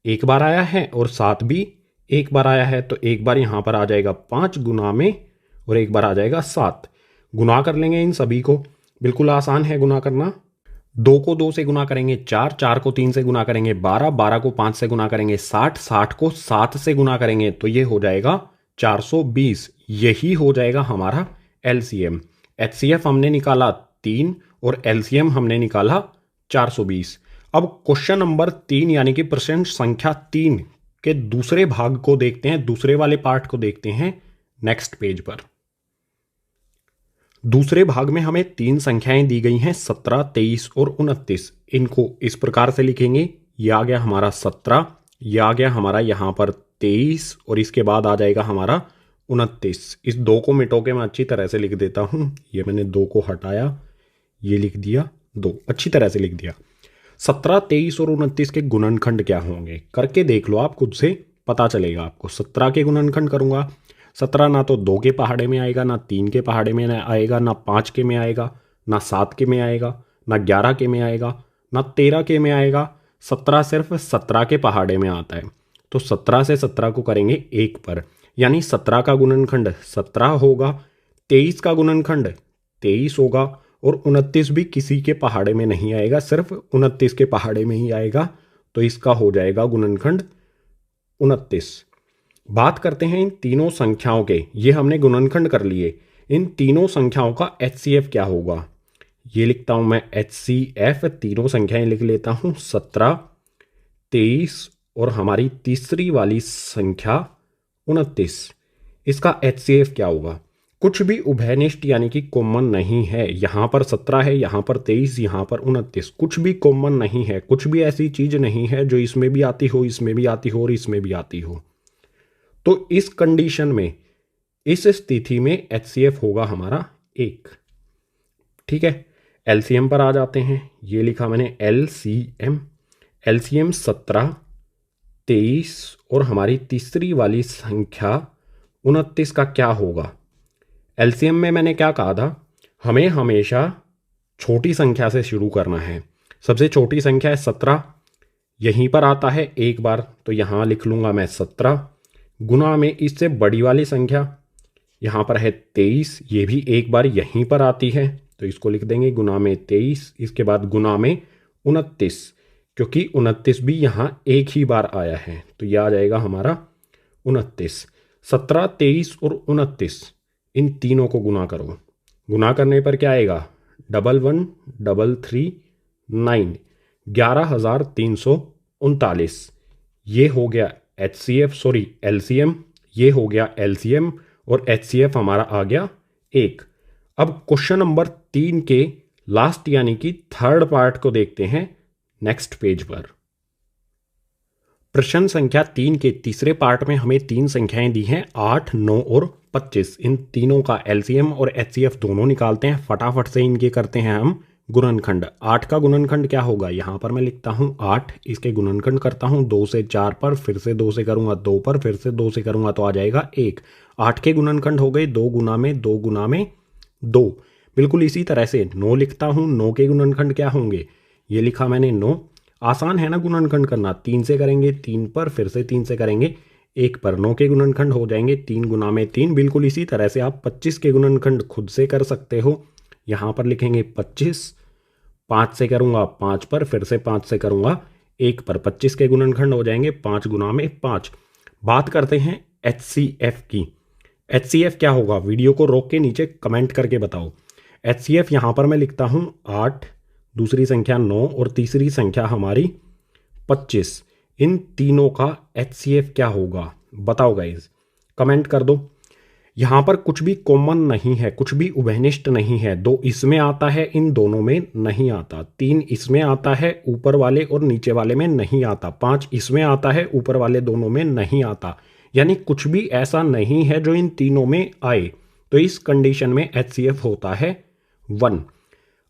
एक बार आया है और 7 भी एक बार आया है, तो एक बार यहाँ पर आ जाएगा 5 गुना में और एक बार आ जाएगा 7। गुना कर लेंगे इन सभी को, बिल्कुल आसान है गुना करना। 2 को 2 से गुना करेंगे 4, 4 को 3 से गुना करेंगे 12, 12 को 5 से गुना करेंगे 60, 60 को 7 से गुना करेंगे तो ये हो जाएगा 420। यही हो जाएगा हमारा एलसीएम। एचसीएफ हमने निकाला 3 और एलसीएम हमने निकाला 420। अब क्वेश्चन नंबर 3 यानी कि प्रश्न संख्या 3 के दूसरे भाग को देखते हैं, दूसरे वाले पार्ट को देखते हैं नेक्स्ट पेज पर। दूसरे भाग में हमें 3 संख्याएं दी गई हैं 17, 23 और 29। इनको इस प्रकार से लिखेंगे, यह आ गया हमारा 17, यह आ गया हमारा यहां पर 23 और इसके बाद आ जाएगा हमारा 29। इस 2 को मिटो के मैं अच्छी तरह से लिख देता हूं। ये मैंने 2 को हटाया, ये लिख दिया 2, अच्छी तरह से लिख दिया। 17, 23 और 29 के गुणनखंड क्या होंगे करके देख लो, आप खुद से पता चलेगा आपको। 17 के गुणनखंड करूंगा, 17 ना तो 2 के पहाड़े में आएगा, ना 3 के पहाड़े में आएगा, ना 5 के में आएगा, ना 7 के में आएगा, ना 11 के में आएगा, ना 13 के में आएगा। 17 सिर्फ 17 के पहाड़े में आता है, तो 17 से 17 को करेंगे 1 पर, यानी 17 का गुणनखंड 17 होगा। 23 का गुणनखंड 23 होगा और 29 भी किसी के पहाड़े में नहीं आएगा, सिर्फ 29 के पहाड़े में ही आएगा, तो इसका हो जाएगा गुणनखंड 29। बात करते हैं इन तीनों संख्याओं के, ये हमने गुणनखंड कर लिए। इन तीनों संख्याओं का एचसीएफ क्या होगा, ये लिखता हूं मैं एचसीएफ। तीनों संख्याएं लिख लेता हूं, 17, 23 और हमारी तीसरी वाली संख्या 29। इसका एचसीएफ क्या होगा? कुछ भी उभयनिष्ठ यानी कि कॉमन नहीं है। यहां पर 17 है, यहां पर 23, यहां पर 29, कुछ भी कॉमन नहीं है, कुछ भी ऐसी चीज नहीं है जो इसमें भी आती हो, इसमें भी आती हो और इसमें भी आती हो। तो इस कंडीशन में, इस स्थिति में एचसीएफ होगा हमारा 1। ठीक है, एलसीएम पर आ जाते हैं। ये लिखा मैंने एलसीएम। एलसीएम 17, 23 और हमारी तीसरी वाली संख्या 29 का क्या होगा? एलसीएम में मैंने क्या कहा था, हमें हमेशा छोटी संख्या से शुरू करना है। सबसे छोटी संख्या है 17, यहीं पर आता है एक बार, तो यहाँ लिख लूँगा मैं 17। गुना में इससे बड़ी वाली संख्या यहाँ पर है 23, ये भी एक बार यहीं पर आती है, तो इसको लिख देंगे गुना में 23। इसके बाद गुना में 29, क्योंकि 29 भी यहाँ एक ही बार आया है, तो यह आ जाएगा हमारा 29। 17, 23 और 29, इन तीनों को गुना करो। गुना करने पर क्या आएगा? 11,339, 11,339। ये हो गया एचसीएफ, सॉरी एलसीएम, ये हो गया एलसीएम और एचसीएफ हमारा आ गया 1। अब क्वेश्चन नंबर 3 के लास्ट यानी कि थर्ड पार्ट को देखते हैं नेक्स्ट पेज पर। प्रश्न संख्या 3 के तीसरे पार्ट में हमें 3 संख्याएं दी हैं 8, 9 और 25। इन तीनों का एलसीएम और एचसीएफ दोनों निकालते हैं। फटाफट से इनके करते हैं हम गुणनखंड। 8 का गुणनखंड क्या होगा? यहाँ पर मैं लिखता हूँ 8, इसके गुणनखंड करता हूँ 2 से 4 पर, फिर से 2 से करूँगा 2 पर, फिर से 2 से करूँगा तो आ जाएगा 1। 8 के गुणनखंड हो गए 2 गुना में 2 गुना में 2। बिल्कुल इसी तरह से 9 लिखता हूँ, 9 के गुणनखंड क्या होंगे? ये लिखा मैंने 9। आसान है ना गुणनखंड करना, 3 से करेंगे 3 पर, फिर से 3 से करेंगे 1 पर, 9 के गुणनखंड हो जाएंगे 3 गुना में 3। बिल्कुल इसी तरह से आप 25 के गुणनखंड खुद से कर सकते हो। यहाँ पर लिखेंगे 25, 5 से करूँगा 5 पर, फिर से 5 से करूँगा 1 पर, 25 के गुणनखंड हो जाएंगे 5 गुना में 5। बात करते हैं एचसीएफ की। एचसीएफ क्या होगा? वीडियो को रोक के नीचे कमेंट करके बताओ। एचसीएफ यहाँ पर मैं लिखता हूँ 8, दूसरी संख्या 9 और तीसरी संख्या हमारी 25। इन तीनों का एचसीएफ क्या होगा? बताओ गाइज, कमेंट कर दो। यहाँ पर कुछ भी कॉमन नहीं है, कुछ भी उभयनिष्ठ नहीं है। 2 इसमें आता है, इन दोनों में नहीं आता। 3 इसमें आता है, ऊपर वाले और नीचे वाले में नहीं आता। 5 इसमें आता है, ऊपर वाले दोनों में नहीं आता। यानी कुछ भी ऐसा नहीं है जो इन तीनों में आए। तो इस कंडीशन में एचसीएफ होता है 1।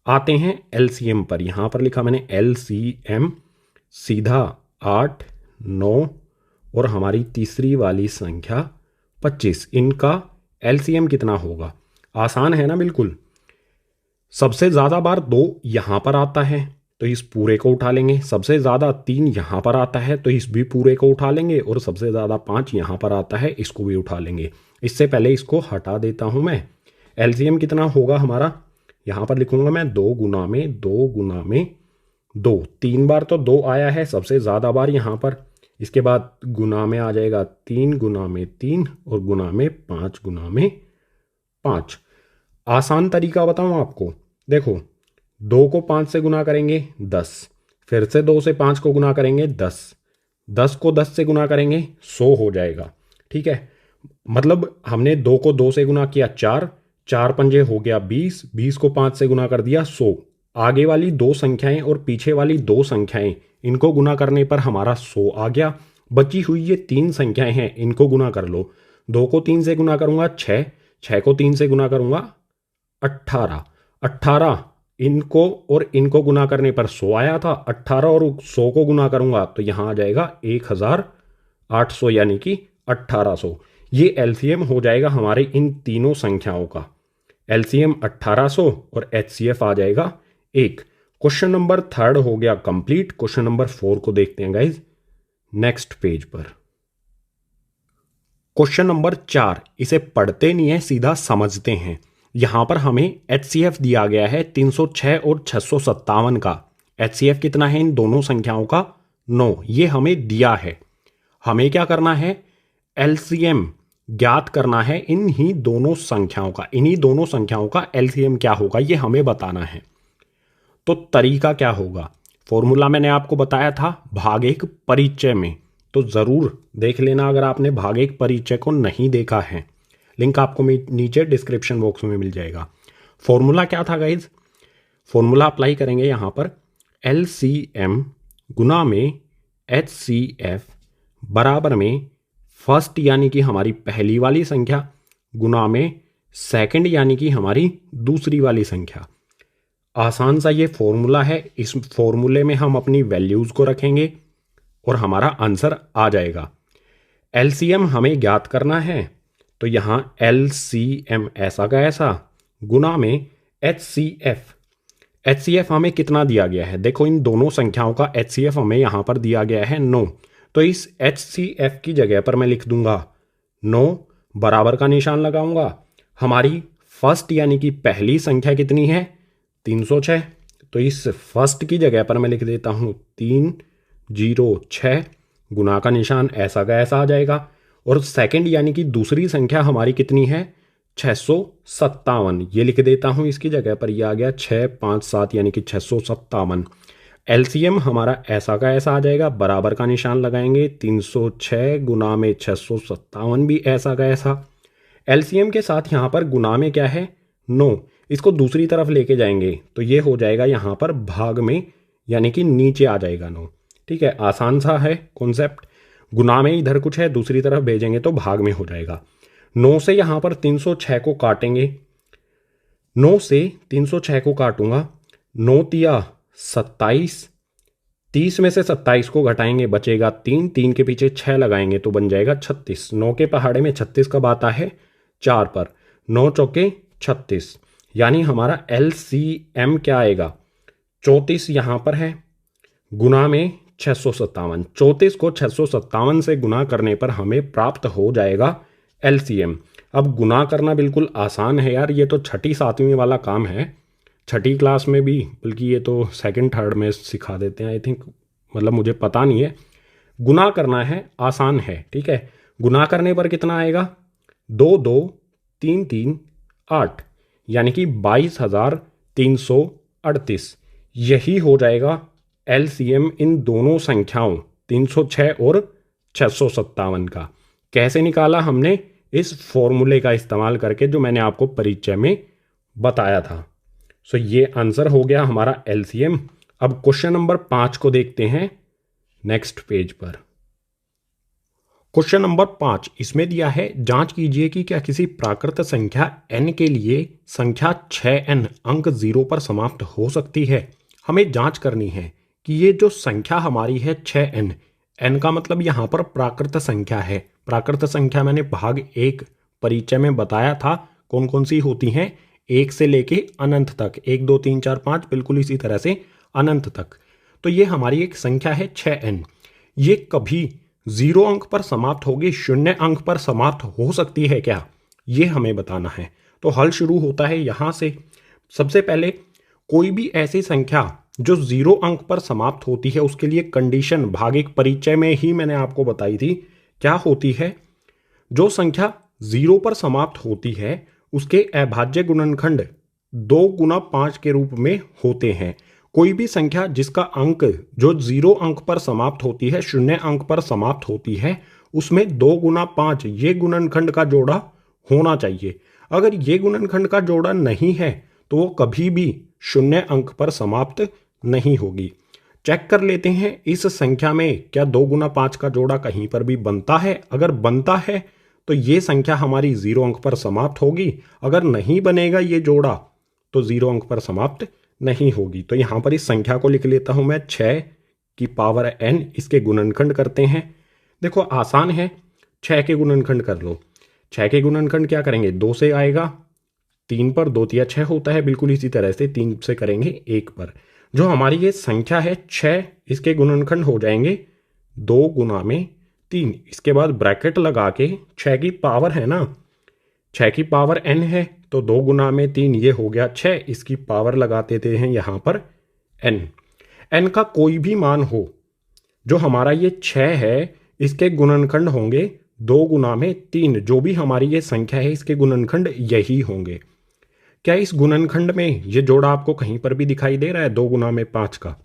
आते हैं एलसीएम पर। यहाँ पर लिखा मैंने एलसीएम, सीधा 8, 9 और हमारी तीसरी वाली संख्या 25। इनका एलसीएम कितना होगा? आसान है ना बिल्कुल। सबसे ज़्यादा बार 2 यहाँ पर आता है, तो इस पूरे को उठा लेंगे। सबसे ज़्यादा 3 यहाँ पर आता है तो इस भी पूरे को उठा लेंगे, और सबसे ज़्यादा 5 यहाँ पर आता है, इसको भी उठा लेंगे। इससे पहले इसको हटा देता हूँ मैं। एलसीएम कितना होगा हमारा, यहाँ पर लिखूंगा मैं 2 गुना में 2 गुना में 2। 3 बार तो 2 आया है सबसे ज़्यादा बार यहाँ पर। इसके बाद गुना में आ जाएगा 3 गुना में 3 और गुना में 5 गुना में 5। आसान तरीका बताऊँ आपको, देखो 2 को 5 से गुना करेंगे 10, फिर से 2 से 5 को गुना करेंगे 10, 10 को 10 से गुना करेंगे 100 हो जाएगा। ठीक है, मतलब हमने 2 को 2 से गुना किया 4, 4 पंजे हो गया 20, 20 को 5 से गुना कर दिया 100। आगे वाली 2 संख्याएं और पीछे वाली 2 संख्याएं, इनको गुना करने पर हमारा 100 आ गया। बची हुई ये 3 संख्याएं हैं, इनको गुना कर लो। 2 को 3 से गुना करूंगा 6, 6 को 3 से गुना करूंगा 18, 18 इनको और इनको गुना करने पर 100 आया था। 18 और 100 को गुना करूंगा तो यहाँ आ जाएगा 1800, यानी कि 1800। ये एलसीएम हो जाएगा हमारे इन तीनों संख्याओं का। एलसीएम 1800 और एचसीएफ आ जाएगा 1। क्वेश्चन नंबर 3 हो गया कंप्लीट। क्वेश्चन नंबर 4 को देखते हैं गाइज नेक्स्ट पेज पर। क्वेश्चन नंबर 4, इसे पढ़ते नहीं है, सीधा समझते हैं। यहां पर हमें एचसीएफ दिया गया है 306 और 657 का। एचसीएफ कितना है इन दोनों संख्याओं का, 9। ये हमें दिया है। हमें क्या करना है, एलसीएम ज्ञात करना है इन्हीं दोनों संख्याओं का। इन्हीं दोनों संख्याओं का एलसीएम क्या होगा ये हमें बताना है। तो तरीका क्या होगा, फॉर्मूला मैंने आपको बताया था भाग 1 परिचय में, तो ज़रूर देख लेना अगर आपने भाग 1 परिचय को नहीं देखा है। लिंक आपको नीचे डिस्क्रिप्शन बॉक्स में मिल जाएगा। फॉर्मूला क्या था गाइज, फॉर्मूला अप्लाई करेंगे यहाँ पर एलसीएम गुना में एचसीएफ बराबर में फर्स्ट यानी कि हमारी पहली वाली संख्या गुना में सेकंड यानी कि हमारी दूसरी वाली संख्या। आसान सा ये फॉर्मूला है। इस फॉर्मूले में हम अपनी वैल्यूज़ को रखेंगे और हमारा आंसर आ जाएगा। एलसीएम हमें ज्ञात करना है, तो यहाँ एलसीएम ऐसा का ऐसा गुना में एचसीएफ। एचसीएफ हमें कितना दिया गया है, देखो इन दोनों संख्याओं का एचसीएफ हमें यहाँ पर दिया गया है 9। तो इस एचसीएफ की जगह पर मैं लिख दूंगा 9, बराबर का निशान लगाऊंगा। हमारी फर्स्ट यानी कि पहली संख्या कितनी है 306, तो इस फर्स्ट की जगह पर मैं लिख देता हूँ 306, गुना का निशान ऐसा का ऐसा आ जाएगा। और सेकंड यानी कि दूसरी संख्या हमारी कितनी है 657, ये लिख देता हूँ इसकी जगह पर, ये आ गया 657 यानी कि 657। एलसीएम हमारा ऐसा का ऐसा आ जाएगा, बराबर का निशान लगाएंगे। 306 गुना में 657 भी ऐसा का ऐसा। एलसीएम के साथ यहाँ पर गुना में क्या है 9, इसको दूसरी तरफ लेके जाएंगे तो ये हो जाएगा यहाँ पर भाग में, यानी कि नीचे आ जाएगा 9। ठीक है, आसान सा है कॉन्सेप्ट। गुना में इधर कुछ है, दूसरी तरफ भेजेंगे तो भाग में हो जाएगा। 9 से यहाँ पर 306 को काटेंगे, 9 से 306 को काटूंगा, 9 तिया 27, 30 में से 27 को घटाएंगे बचेगा 3, 3 के पीछे 6 लगाएंगे तो बन जाएगा 36। 9 के पहाड़े में 36 कब आता है 4 पर, 9 चौके 36, यानी हमारा एलसीएम क्या आएगा 34 यहाँ पर है गुना में 657। 34 को 657 से गुना करने पर हमें प्राप्त हो जाएगा एलसीएम। अब गुना करना बिल्कुल आसान है यार, ये तो 6ठी 7वीं वाला काम है। 6ठी क्लास में भी, बल्कि ये तो 2nd 3rd में सिखा देते हैं आई थिंक, मतलब मुझे पता नहीं है। गुना करना है, आसान है। ठीक है, गुना करने पर कितना आएगा 2 2 3 3 8, यानी कि 22,338। यही हो जाएगा एलसीएम इन दोनों संख्याओं 306 और 657 का। कैसे निकाला हमने, इस फॉर्मूले का इस्तेमाल करके जो मैंने आपको परिचय में बताया था। सो ये आंसर हो गया हमारा एलसीएम। अब क्वेश्चन नंबर 5 को देखते हैं नेक्स्ट पेज पर। क्वेश्चन नंबर 5, इसमें दिया है जांच कीजिए कि क्या किसी प्राकृत संख्या n के लिए संख्या 6n अंक 0 पर समाप्त हो सकती है। हमें जांच करनी है कि ये जो संख्या हमारी है 6n, n का मतलब यहाँ पर प्राकृत संख्या है। प्राकृत संख्या मैंने भाग 1 परिचय में बताया था कौन कौन सी होती हैं, 1 से लेके अनंत तक, 1 2 3 4 5, बिल्कुल इसी तरह से अनंत तक। तो ये हमारी एक संख्या है 6n। ये कभी 0 अंक पर समाप्त होगी, 0 अंक पर समाप्त हो सकती है क्या, ये हमें बताना है। तो हल शुरू होता है यहाँ से। सबसे पहले कोई भी ऐसी संख्या जो 0 अंक पर समाप्त होती है उसके लिए कंडीशन भागिक परिचय में ही मैंने आपको बताई थी, क्या होती है। जो संख्या 0 पर समाप्त होती है उसके अभाज्य गुणनखंड 2 गुना 5 के रूप में होते हैं। कोई भी संख्या जिसका अंक जो 0 अंक पर समाप्त होती है, 0 अंक पर समाप्त होती है, उसमें 2 गुना 5 ये गुणनखंड का जोड़ा होना चाहिए। अगर ये गुणनखंड का जोड़ा नहीं है तो वो कभी भी 0 अंक पर समाप्त नहीं होगी। चेक कर लेते हैं इस संख्या में क्या 2 गुना 5 का जोड़ा कहीं पर भी बनता है। अगर बनता है तो ये संख्या हमारी 0 अंक पर समाप्त होगी। अगर नहीं बनेगा ये जोड़ा तो 0 अंक पर समाप्त नहीं होगी। तो यहाँ पर इस संख्या को लिख लेता हूँ मैं 6 की पावर n। इसके गुणनखंड करते हैं। देखो आसान है, 6 के गुणनखंड कर लो। 6 के गुणनखंड क्या करेंगे, 2 से आएगा, 3 पर 2 तिया 6 होता है, बिल्कुल इसी तरह से 3 से करेंगे 1 पर। जो हमारी ये संख्या है 6, इसके गुणनखंड हो जाएंगे 2 गुना में 3। इसके बाद ब्रैकेट लगा के 6 की पावर है ना, 6 की पावर n है तो 2 गुना में 3 ये हो गया 6। इसकी पावर लगा देते हैं यहाँ पर n। n का कोई भी मान हो, जो हमारा ये 6 है इसके गुणनखंड होंगे 2 गुना में 3। जो भी हमारी ये संख्या है इसके गुणनखंड यही होंगे। क्या इस गुणनखंड में ये जोड़ा आपको कहीं पर भी दिखाई दे रहा है 2 गुना में 5 का?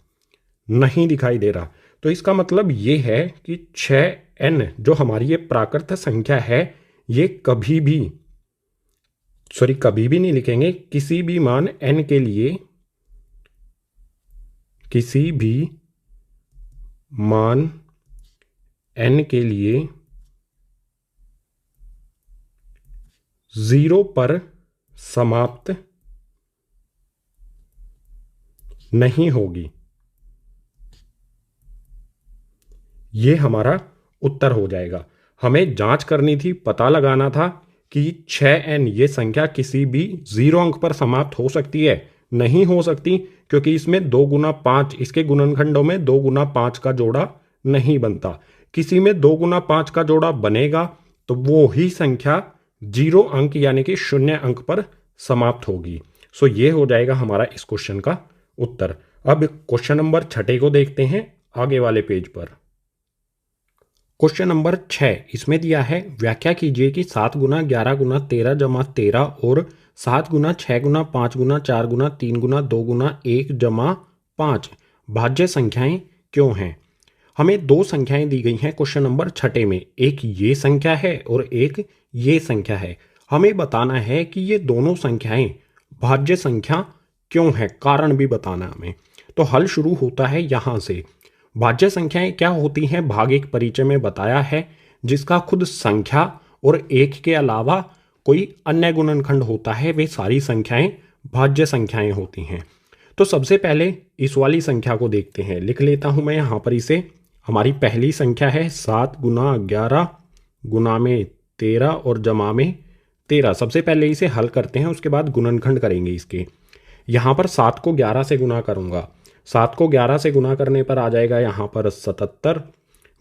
नहीं दिखाई दे रहा। तो इसका मतलब ये है कि 6n जो हमारी ये प्राकृत संख्या है ये कभी भी नहीं लिखेंगे, किसी भी मान n के लिए, किसी भी मान n के लिए 0 पर समाप्त नहीं होगी। ये हमारा उत्तर हो जाएगा। हमें जांच करनी थी, पता लगाना था कि 6n ये संख्या किसी भी 0 अंक पर समाप्त हो सकती है, नहीं हो सकती, क्योंकि इसमें 2 गुना 5 इसके गुणनखंडों में 2 गुना 5 का जोड़ा नहीं बनता। किसी में 2 गुना 5 का जोड़ा बनेगा तो वो ही संख्या 0 अंक यानी कि 0 अंक पर समाप्त होगी। सो ये हो जाएगा हमारा इस क्वेश्चन का उत्तर। अब क्वेश्चन नंबर 6 को देखते हैं आगे वाले पेज पर। क्वेश्चन नंबर 6 इसमें दिया है, व्याख्या कीजिए कि 7 गुना 11 गुना 13 जमा 13 और 7 गुना 6 गुना 5 गुना 4 गुना 3 गुना 2 गुना 1 जमा 5 भाज्य संख्याएं क्यों हैं। हमें दो संख्याएं दी गई हैं क्वेश्चन नंबर 6 में, एक ये संख्या है और एक ये संख्या है। हमें बताना है कि ये दोनों संख्याएं भाज्य संख्या क्यों है, कारण भी बताना हमें। तो हल शुरू होता है यहाँ से। भाज्य संख्याएं क्या होती हैं, भागिक परिचय में बताया है, जिसका खुद संख्या और एक के अलावा कोई अन्य गुणनखंड होता है, वे सारी संख्याएं भाज्य संख्याएं होती हैं। तो सबसे पहले इस वाली संख्या को देखते हैं, लिख लेता हूं मैं यहाँ पर इसे। हमारी पहली संख्या है 7 गुना 11 गुना में 13 और जमा में 13। सबसे पहले इसे हल करते हैं, उसके बाद गुणनखंड करेंगे इसके। यहाँ पर 7 को 11 से गुना करूँगा, 7 को 11 से गुना करने पर आ जाएगा यहाँ पर 77,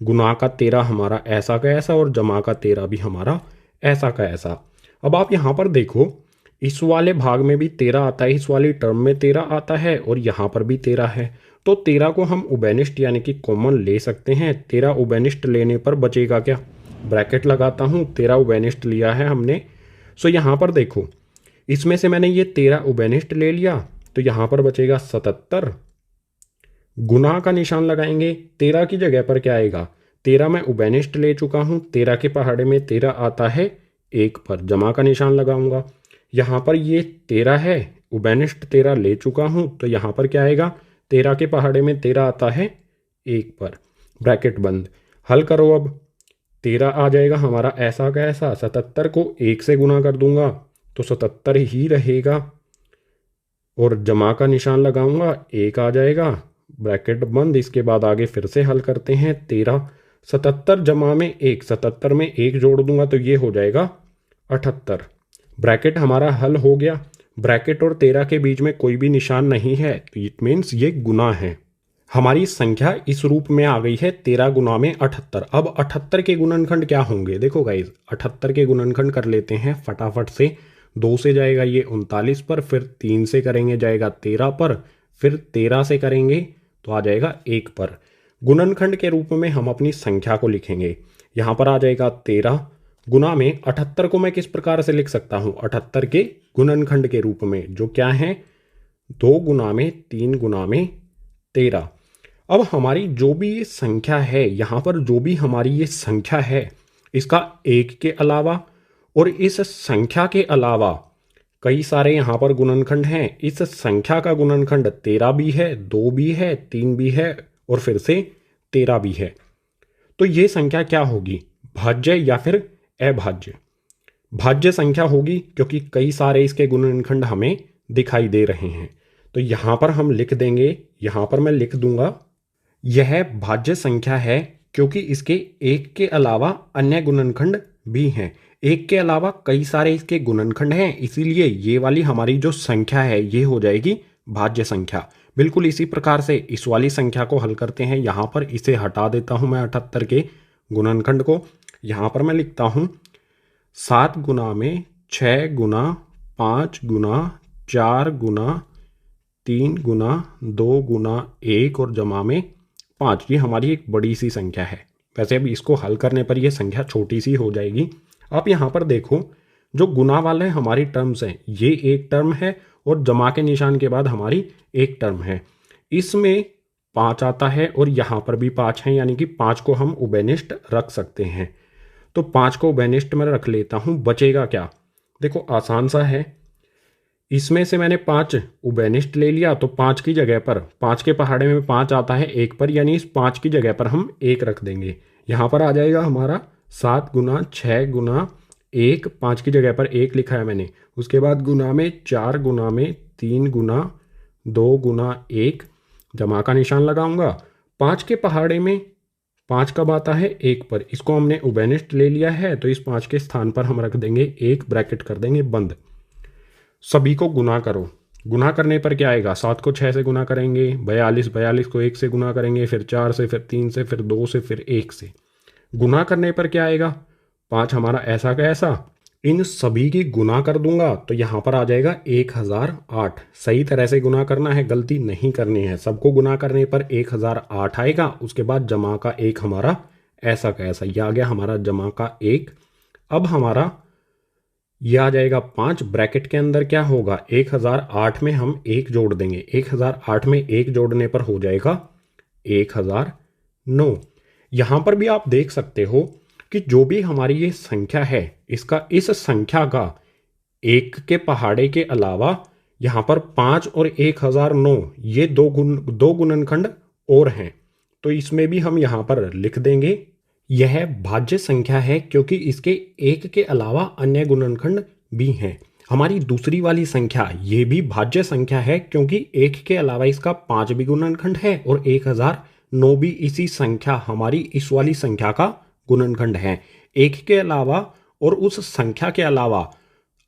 गुना का 13 हमारा ऐसा का ऐसा और जमा का 13 भी हमारा ऐसा का ऐसा। अब आप यहाँ पर देखो, इस वाले भाग में भी 13 आता है, इस वाली टर्म में 13 आता है और यहाँ पर भी 13 है। तो 13 को हम उभयनिष्ठ यानी कि कॉमन ले सकते हैं। 13 उभयनिष्ठ लेने पर बचेगा क्या, ब्रैकेट लगाता हूँ, 13 उभयनिष्ठ लिया है हमने। सो यहाँ पर देखो, इसमें से मैंने ये 13 उभयनिष्ठ ले लिया तो यहाँ पर बचेगा 77। गुना का निशान लगाएंगे, 13 की जगह पर क्या आएगा, 13 मैं उभयनिष्ठ ले चुका हूँ, 13 के पहाड़े में 13 आता है 1 पर, जमा का निशान लगाऊंगा। यहाँ पर ये 13 है, उभयनिष्ठ 13 ले चुका हूँ तो यहाँ पर क्या आएगा, 13 के पहाड़े में 13 आता है 1 पर, ब्रैकेट बंद। हल करो, अब 13 आ जाएगा हमारा ऐसा का ऐसा। 77 को 1 से गुना कर दूंगा तो 77 ही रहेगा और जमा का निशान लगाऊंगा, 1 आ जाएगा, ब्रैकेट बंद। इसके बाद आगे फिर से हल करते हैं। 13 77 जमा में 1, 77 में 1 जोड़ दूंगा तो ये हो जाएगा 78। ब्रैकेट हमारा हल हो गया। ब्रैकेट और 13 के बीच में कोई भी निशान नहीं है तो इट मीन्स ये गुना है। हमारी संख्या इस रूप में आ गई है 13 गुना में 78। अब 78 के गुणनखंड क्या होंगे? देखो गाइज 78 के गुणनखंड कर लेते हैं फटाफट से। 2 से जाएगा ये 39 पर, फिर 3 से करेंगे जाएगा 13 पर, फिर 13 से करेंगे तो आ जाएगा 1 पर। गुणनखंड के रूप में हम अपनी संख्या को लिखेंगे। यहाँ पर आ जाएगा 13 गुना में 78 को मैं किस प्रकार से लिख सकता हूँ? 78 के गुणनखंड के रूप में, जो क्या है 2 गुना में 3 गुना में 13। अब हमारी जो भी ये संख्या है, यहाँ पर जो भी हमारी ये संख्या है, इसका 1 के अलावा और इस संख्या के अलावा कई सारे यहाँ पर गुणनखंड हैं। इस संख्या का गुणनखंड 13 भी है, 2 भी है, 3 भी है और फिर से 13 भी है। तो ये संख्या क्या होगी? भाज्य या फिर अभाज्य? भाज्य संख्या होगी, क्योंकि कई सारे इसके गुणनखंड हमें दिखाई दे रहे हैं। तो यहाँ पर हम लिख देंगे, यहाँ पर मैं लिख दूंगा यह भाज्य संख्या है, क्योंकि इसके 1 के अलावा अन्य गुणनखंड भी हैं। 1 के अलावा कई सारे इसके गुणनखंड हैं, इसीलिए ये वाली हमारी जो संख्या है ये हो जाएगी भाज्य संख्या। बिल्कुल इसी प्रकार से इस वाली संख्या को हल करते हैं। यहाँ पर इसे हटा देता हूँ मैं 78 के गुणनखंड को। यहाँ पर मैं लिखता हूँ 7 गुना में 6 गुना 5 गुना 4 गुना 3 गुना 2 गुना 1 और जमा में 5। ये हमारी एक बड़ी सी संख्या है। वैसे अब इसको हल करने पर यह संख्या छोटी सी हो जाएगी। आप यहाँ पर देखो, जो गुना वाले हमारी टर्म्स हैं, ये एक टर्म है और जमा के निशान के बाद हमारी एक टर्म है। इसमें 5 आता है और यहाँ पर भी 5 है, यानी कि 5 को हम उभयनिष्ठ रख सकते हैं। तो 5 को उभयनिष्ठ में रख लेता हूँ। बचेगा क्या? देखो आसान सा है। इसमें से मैंने 5 उभयनिष्ठ ले लिया, तो 5 की जगह पर 5 के पहाड़े में 5 आता है 1 पर, यानी इस 5 की जगह पर हम 1 रख देंगे। यहाँ पर आ जाएगा हमारा 7 गुना 6 गुना 1, 5 की जगह पर 1 लिखा है मैंने। उसके बाद गुना में 4 गुना में 3 गुना 2 गुना 1, जमा का निशान लगाऊंगा। 5 के पहाड़े में 5 कब आता है? 1 पर। इसको हमने उभयनिष्ठ ले लिया है, तो इस 5 के स्थान पर हम रख देंगे 1, ब्रैकेट कर देंगे बंद। सभी को गुना करो। गुना करने पर क्या आएगा? 7 को 6 से गुना करेंगे, 42, 42 को 1 से गुना करेंगे, फिर 4 से, फिर 3 से, फिर 2 से, फिर 1 से। गुना करने पर क्या आएगा? 5 हमारा ऐसा का ऐसा। इन सभी की गुना कर दूंगा तो यहाँ पर आ जाएगा 1008। सही तरह से गुना करना है, गलती नहीं करनी है। सबको गुना करने पर 1008 आएगा। उसके बाद जमा का 1 हमारा ऐसा का ऐसा, यह आ गया हमारा जमा का 1। अब हमारा यह आ जाएगा 5। ब्रैकेट के अंदर क्या होगा? 1008 में हम 1 जोड़ देंगे। 1008 में 1 जोड़ने पर हो जाएगा 1009। यहां पर भी आप देख सकते हो कि जो भी हमारी ये संख्या है, इसका इस संख्या का 1 के पहाड़े के अलावा यहां पर 5 और 1009 ये दो गुणनखंड और हैं। तो इसमें भी हम यहां पर लिख देंगे यह भाज्य संख्या है, क्योंकि इसके 1 के अलावा अन्य गुणनखंड भी हैं। हमारी दूसरी वाली संख्या ये भी भाज्य संख्या है, क्योंकि 1 के अलावा इसका 5 भी गुणनखंड है और 1009 भी इसी संख्या, हमारी इस वाली संख्या का गुणनखंड है। 1 के अलावा और उस संख्या के अलावा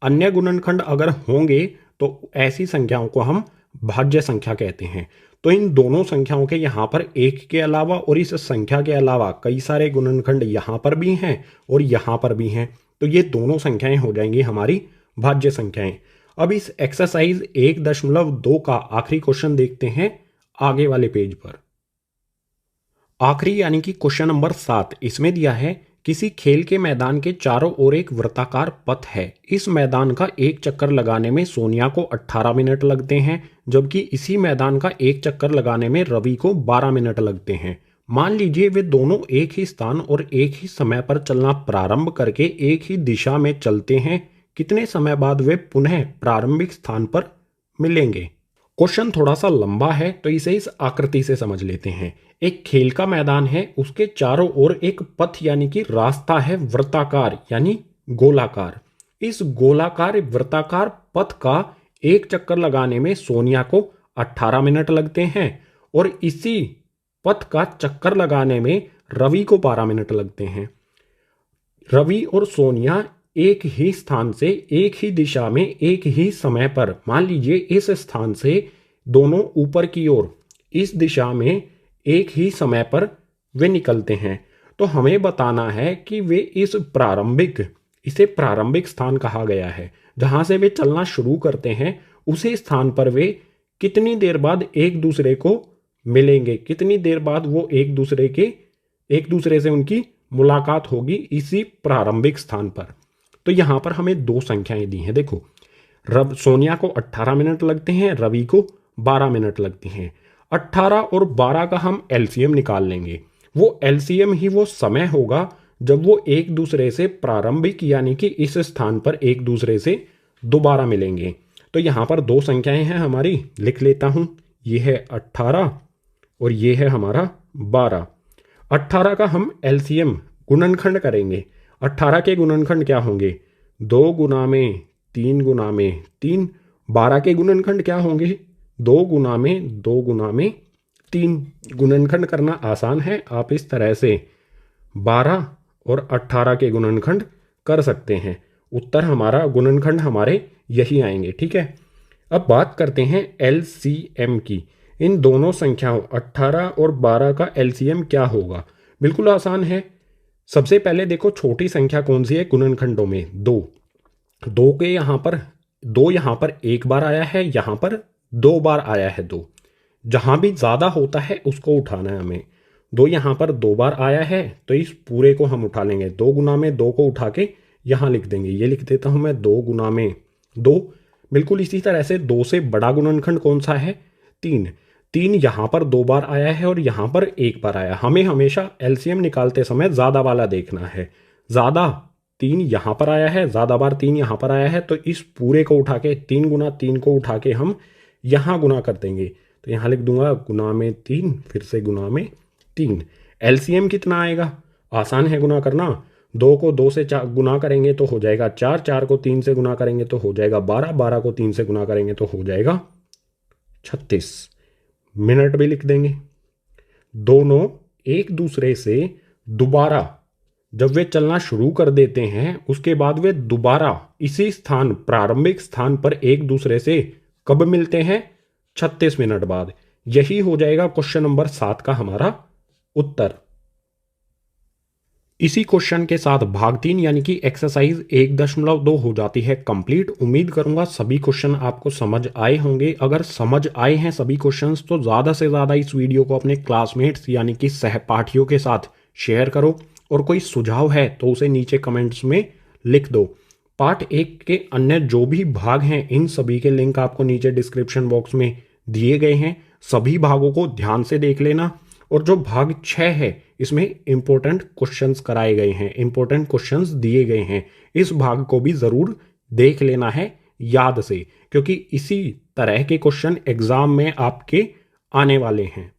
अन्य गुणनखंड अगर होंगे तो ऐसी संख्याओं को हम भाज्य संख्या कहते हैं। तो इन दोनों संख्याओं के यहाँ पर 1 के अलावा और इस संख्या के अलावा कई सारे गुणनखंड यहाँ पर भी हैं और यहाँ पर भी हैं। तो ये दोनों संख्याएं हो जाएंगी हमारी भाज्य संख्याएं। अब इस एक्सरसाइज 1.2 का आखिरी क्वेश्चन देखते हैं आगे वाले पेज पर। आखिरी यानी कि क्वेश्चन नंबर 7 इसमें दिया है, किसी खेल के मैदान के चारों ओर एक वृत्ताकार पथ है। इस मैदान का एक चक्कर लगाने में सोनिया को 18 मिनट लगते हैं, जबकि इसी मैदान का एक चक्कर लगाने में रवि को 12 मिनट लगते हैं। मान लीजिए वे दोनों एक ही स्थान और एक ही समय पर चलना प्रारंभ करके एक ही दिशा में चलते हैं। कितने समय बाद वे पुनः प्रारंभिक स्थान पर मिलेंगे? क्वेश्चन थोड़ा सा लंबा है, तो इसे इस आकृति से समझ लेते हैं। एक खेल का मैदान है, उसके चारों ओर एक पथ यानी कि रास्ता है वृत्ताकार यानी गोलाकार। इस गोलाकार वृत्ताकार पथ का एक चक्कर लगाने में सोनिया को 18 मिनट लगते हैं और इसी पथ का चक्कर लगाने में रवि को 12 मिनट लगते हैं। रवि और सोनिया एक ही स्थान से एक ही दिशा में एक ही समय पर, मान लीजिए इस स्थान से दोनों ऊपर की ओर इस दिशा में एक ही समय पर वे निकलते हैं, तो हमें बताना है कि वे इसे प्रारंभिक स्थान कहा गया है, जहां से वे चलना शुरू करते हैं उसी स्थान पर वे कितनी देर बाद एक दूसरे को मिलेंगे, कितनी देर बाद वो एक दूसरे से उनकी मुलाकात होगी इसी प्रारंभिक स्थान पर। तो यहां पर हमें दो संख्याएं दी हैं। देखो, सोनिया को 18 मिनट लगते हैं, रवि को 12 मिनट लगते हैं। 18 और 12 का हम एलसीएम निकाल लेंगे। वो एलसीएम ही वो समय होगा जब वो एक दूसरे से प्रारंभिक यानी कि इस स्थान पर एक दूसरे से दोबारा मिलेंगे। तो यहां पर दो संख्याएं हैं हमारी, लिख लेता हूं। ये है 18 और ये है हमारा 12। 18 का हम एलसीएम गुणनखंड करेंगे। 18 के गुणनखंड क्या होंगे? 2 गुना में 3 गुना में 3। 12 के गुणनखंड क्या होंगे? 2 गुना में 2 गुना में 3। गुणनखंड करना आसान है, आप इस तरह से 12 और 18 के गुणनखंड कर सकते हैं। उत्तर हमारा, गुणनखंड हमारे यही आएंगे। ठीक है, अब बात करते हैं एलसीएम की। इन दोनों संख्याओं 18 और 12 का एलसीएम क्या होगा? बिल्कुल आसान है। सबसे पहले देखो, छोटी संख्या कौन सी है गुणनखंडों में? 2। 2 के यहाँ पर एक बार आया है, यहाँ पर 2 बार आया है 2। जहां भी ज्यादा होता है उसको उठाना है हमें। 2 यहाँ पर 2 बार आया है तो इस पूरे को हम उठा लेंगे। 2 गुना में 2 को उठा के यहां लिख देंगे। ये लिख देता हूं मैं 2 गुना में 2। बिल्कुल इसी तरह से 2 से बड़ा गुणनखंड कौन सा है? 3। 3 यहां पर 2 बार आया है और यहां पर 1 बार आया। हमें हमेशा एलसीएम निकालते समय ज्यादा वाला देखना है। ज्यादा 3 यहां पर आया है, ज्यादा बार 3 यहां पर आया है, तो इस पूरे को उठा के 3 गुना 3 को उठा के हम यहां गुना कर देंगे। तो यहां लिख दूंगा गुना में 3, फिर से गुना में 3। एलसीएम कितना आएगा? आसान है गुना करना। 2 को 2 से गुना करेंगे तो हो जाएगा 4, 4 को 3 से गुना करेंगे तो हो जाएगा 12, 12 को 3 से गुना करेंगे तो हो जाएगा 36। मिनट भी लिख देंगे। दोनों एक दूसरे से दोबारा जब वे चलना शुरू कर देते हैं उसके बाद वे दोबारा इसी स्थान, प्रारंभिक स्थान पर एक दूसरे से कब मिलते हैं? 36 मिनट बाद। यही हो जाएगा क्वेश्चन नंबर 7 का हमारा उत्तर। इसी क्वेश्चन के साथ भाग 3 यानी कि एक्सरसाइज 1.2 हो जाती है कंप्लीट। उम्मीद करूंगा सभी क्वेश्चन आपको समझ आए होंगे। अगर समझ आए हैं सभी क्वेश्चंस तो ज़्यादा से ज़्यादा इस वीडियो को अपने क्लासमेट्स यानी कि सहपाठियों के साथ शेयर करो, और कोई सुझाव है तो उसे नीचे कमेंट्स में लिख दो। पार्ट 1 के अन्य जो भी भाग हैं इन सभी के लिंक आपको नीचे डिस्क्रिप्शन बॉक्स में दिए गए हैं। सभी भागों को ध्यान से देख लेना। और जो भाग 6 है इसमें इंपॉर्टेंट क्वेश्चंस कराए गए हैं, इंपॉर्टेंट क्वेश्चंस दिए गए हैं। इस भाग को भी ज़रूर देख लेना है याद से, क्योंकि इसी तरह के क्वेश्चन एग्जाम में आपके आने वाले हैं।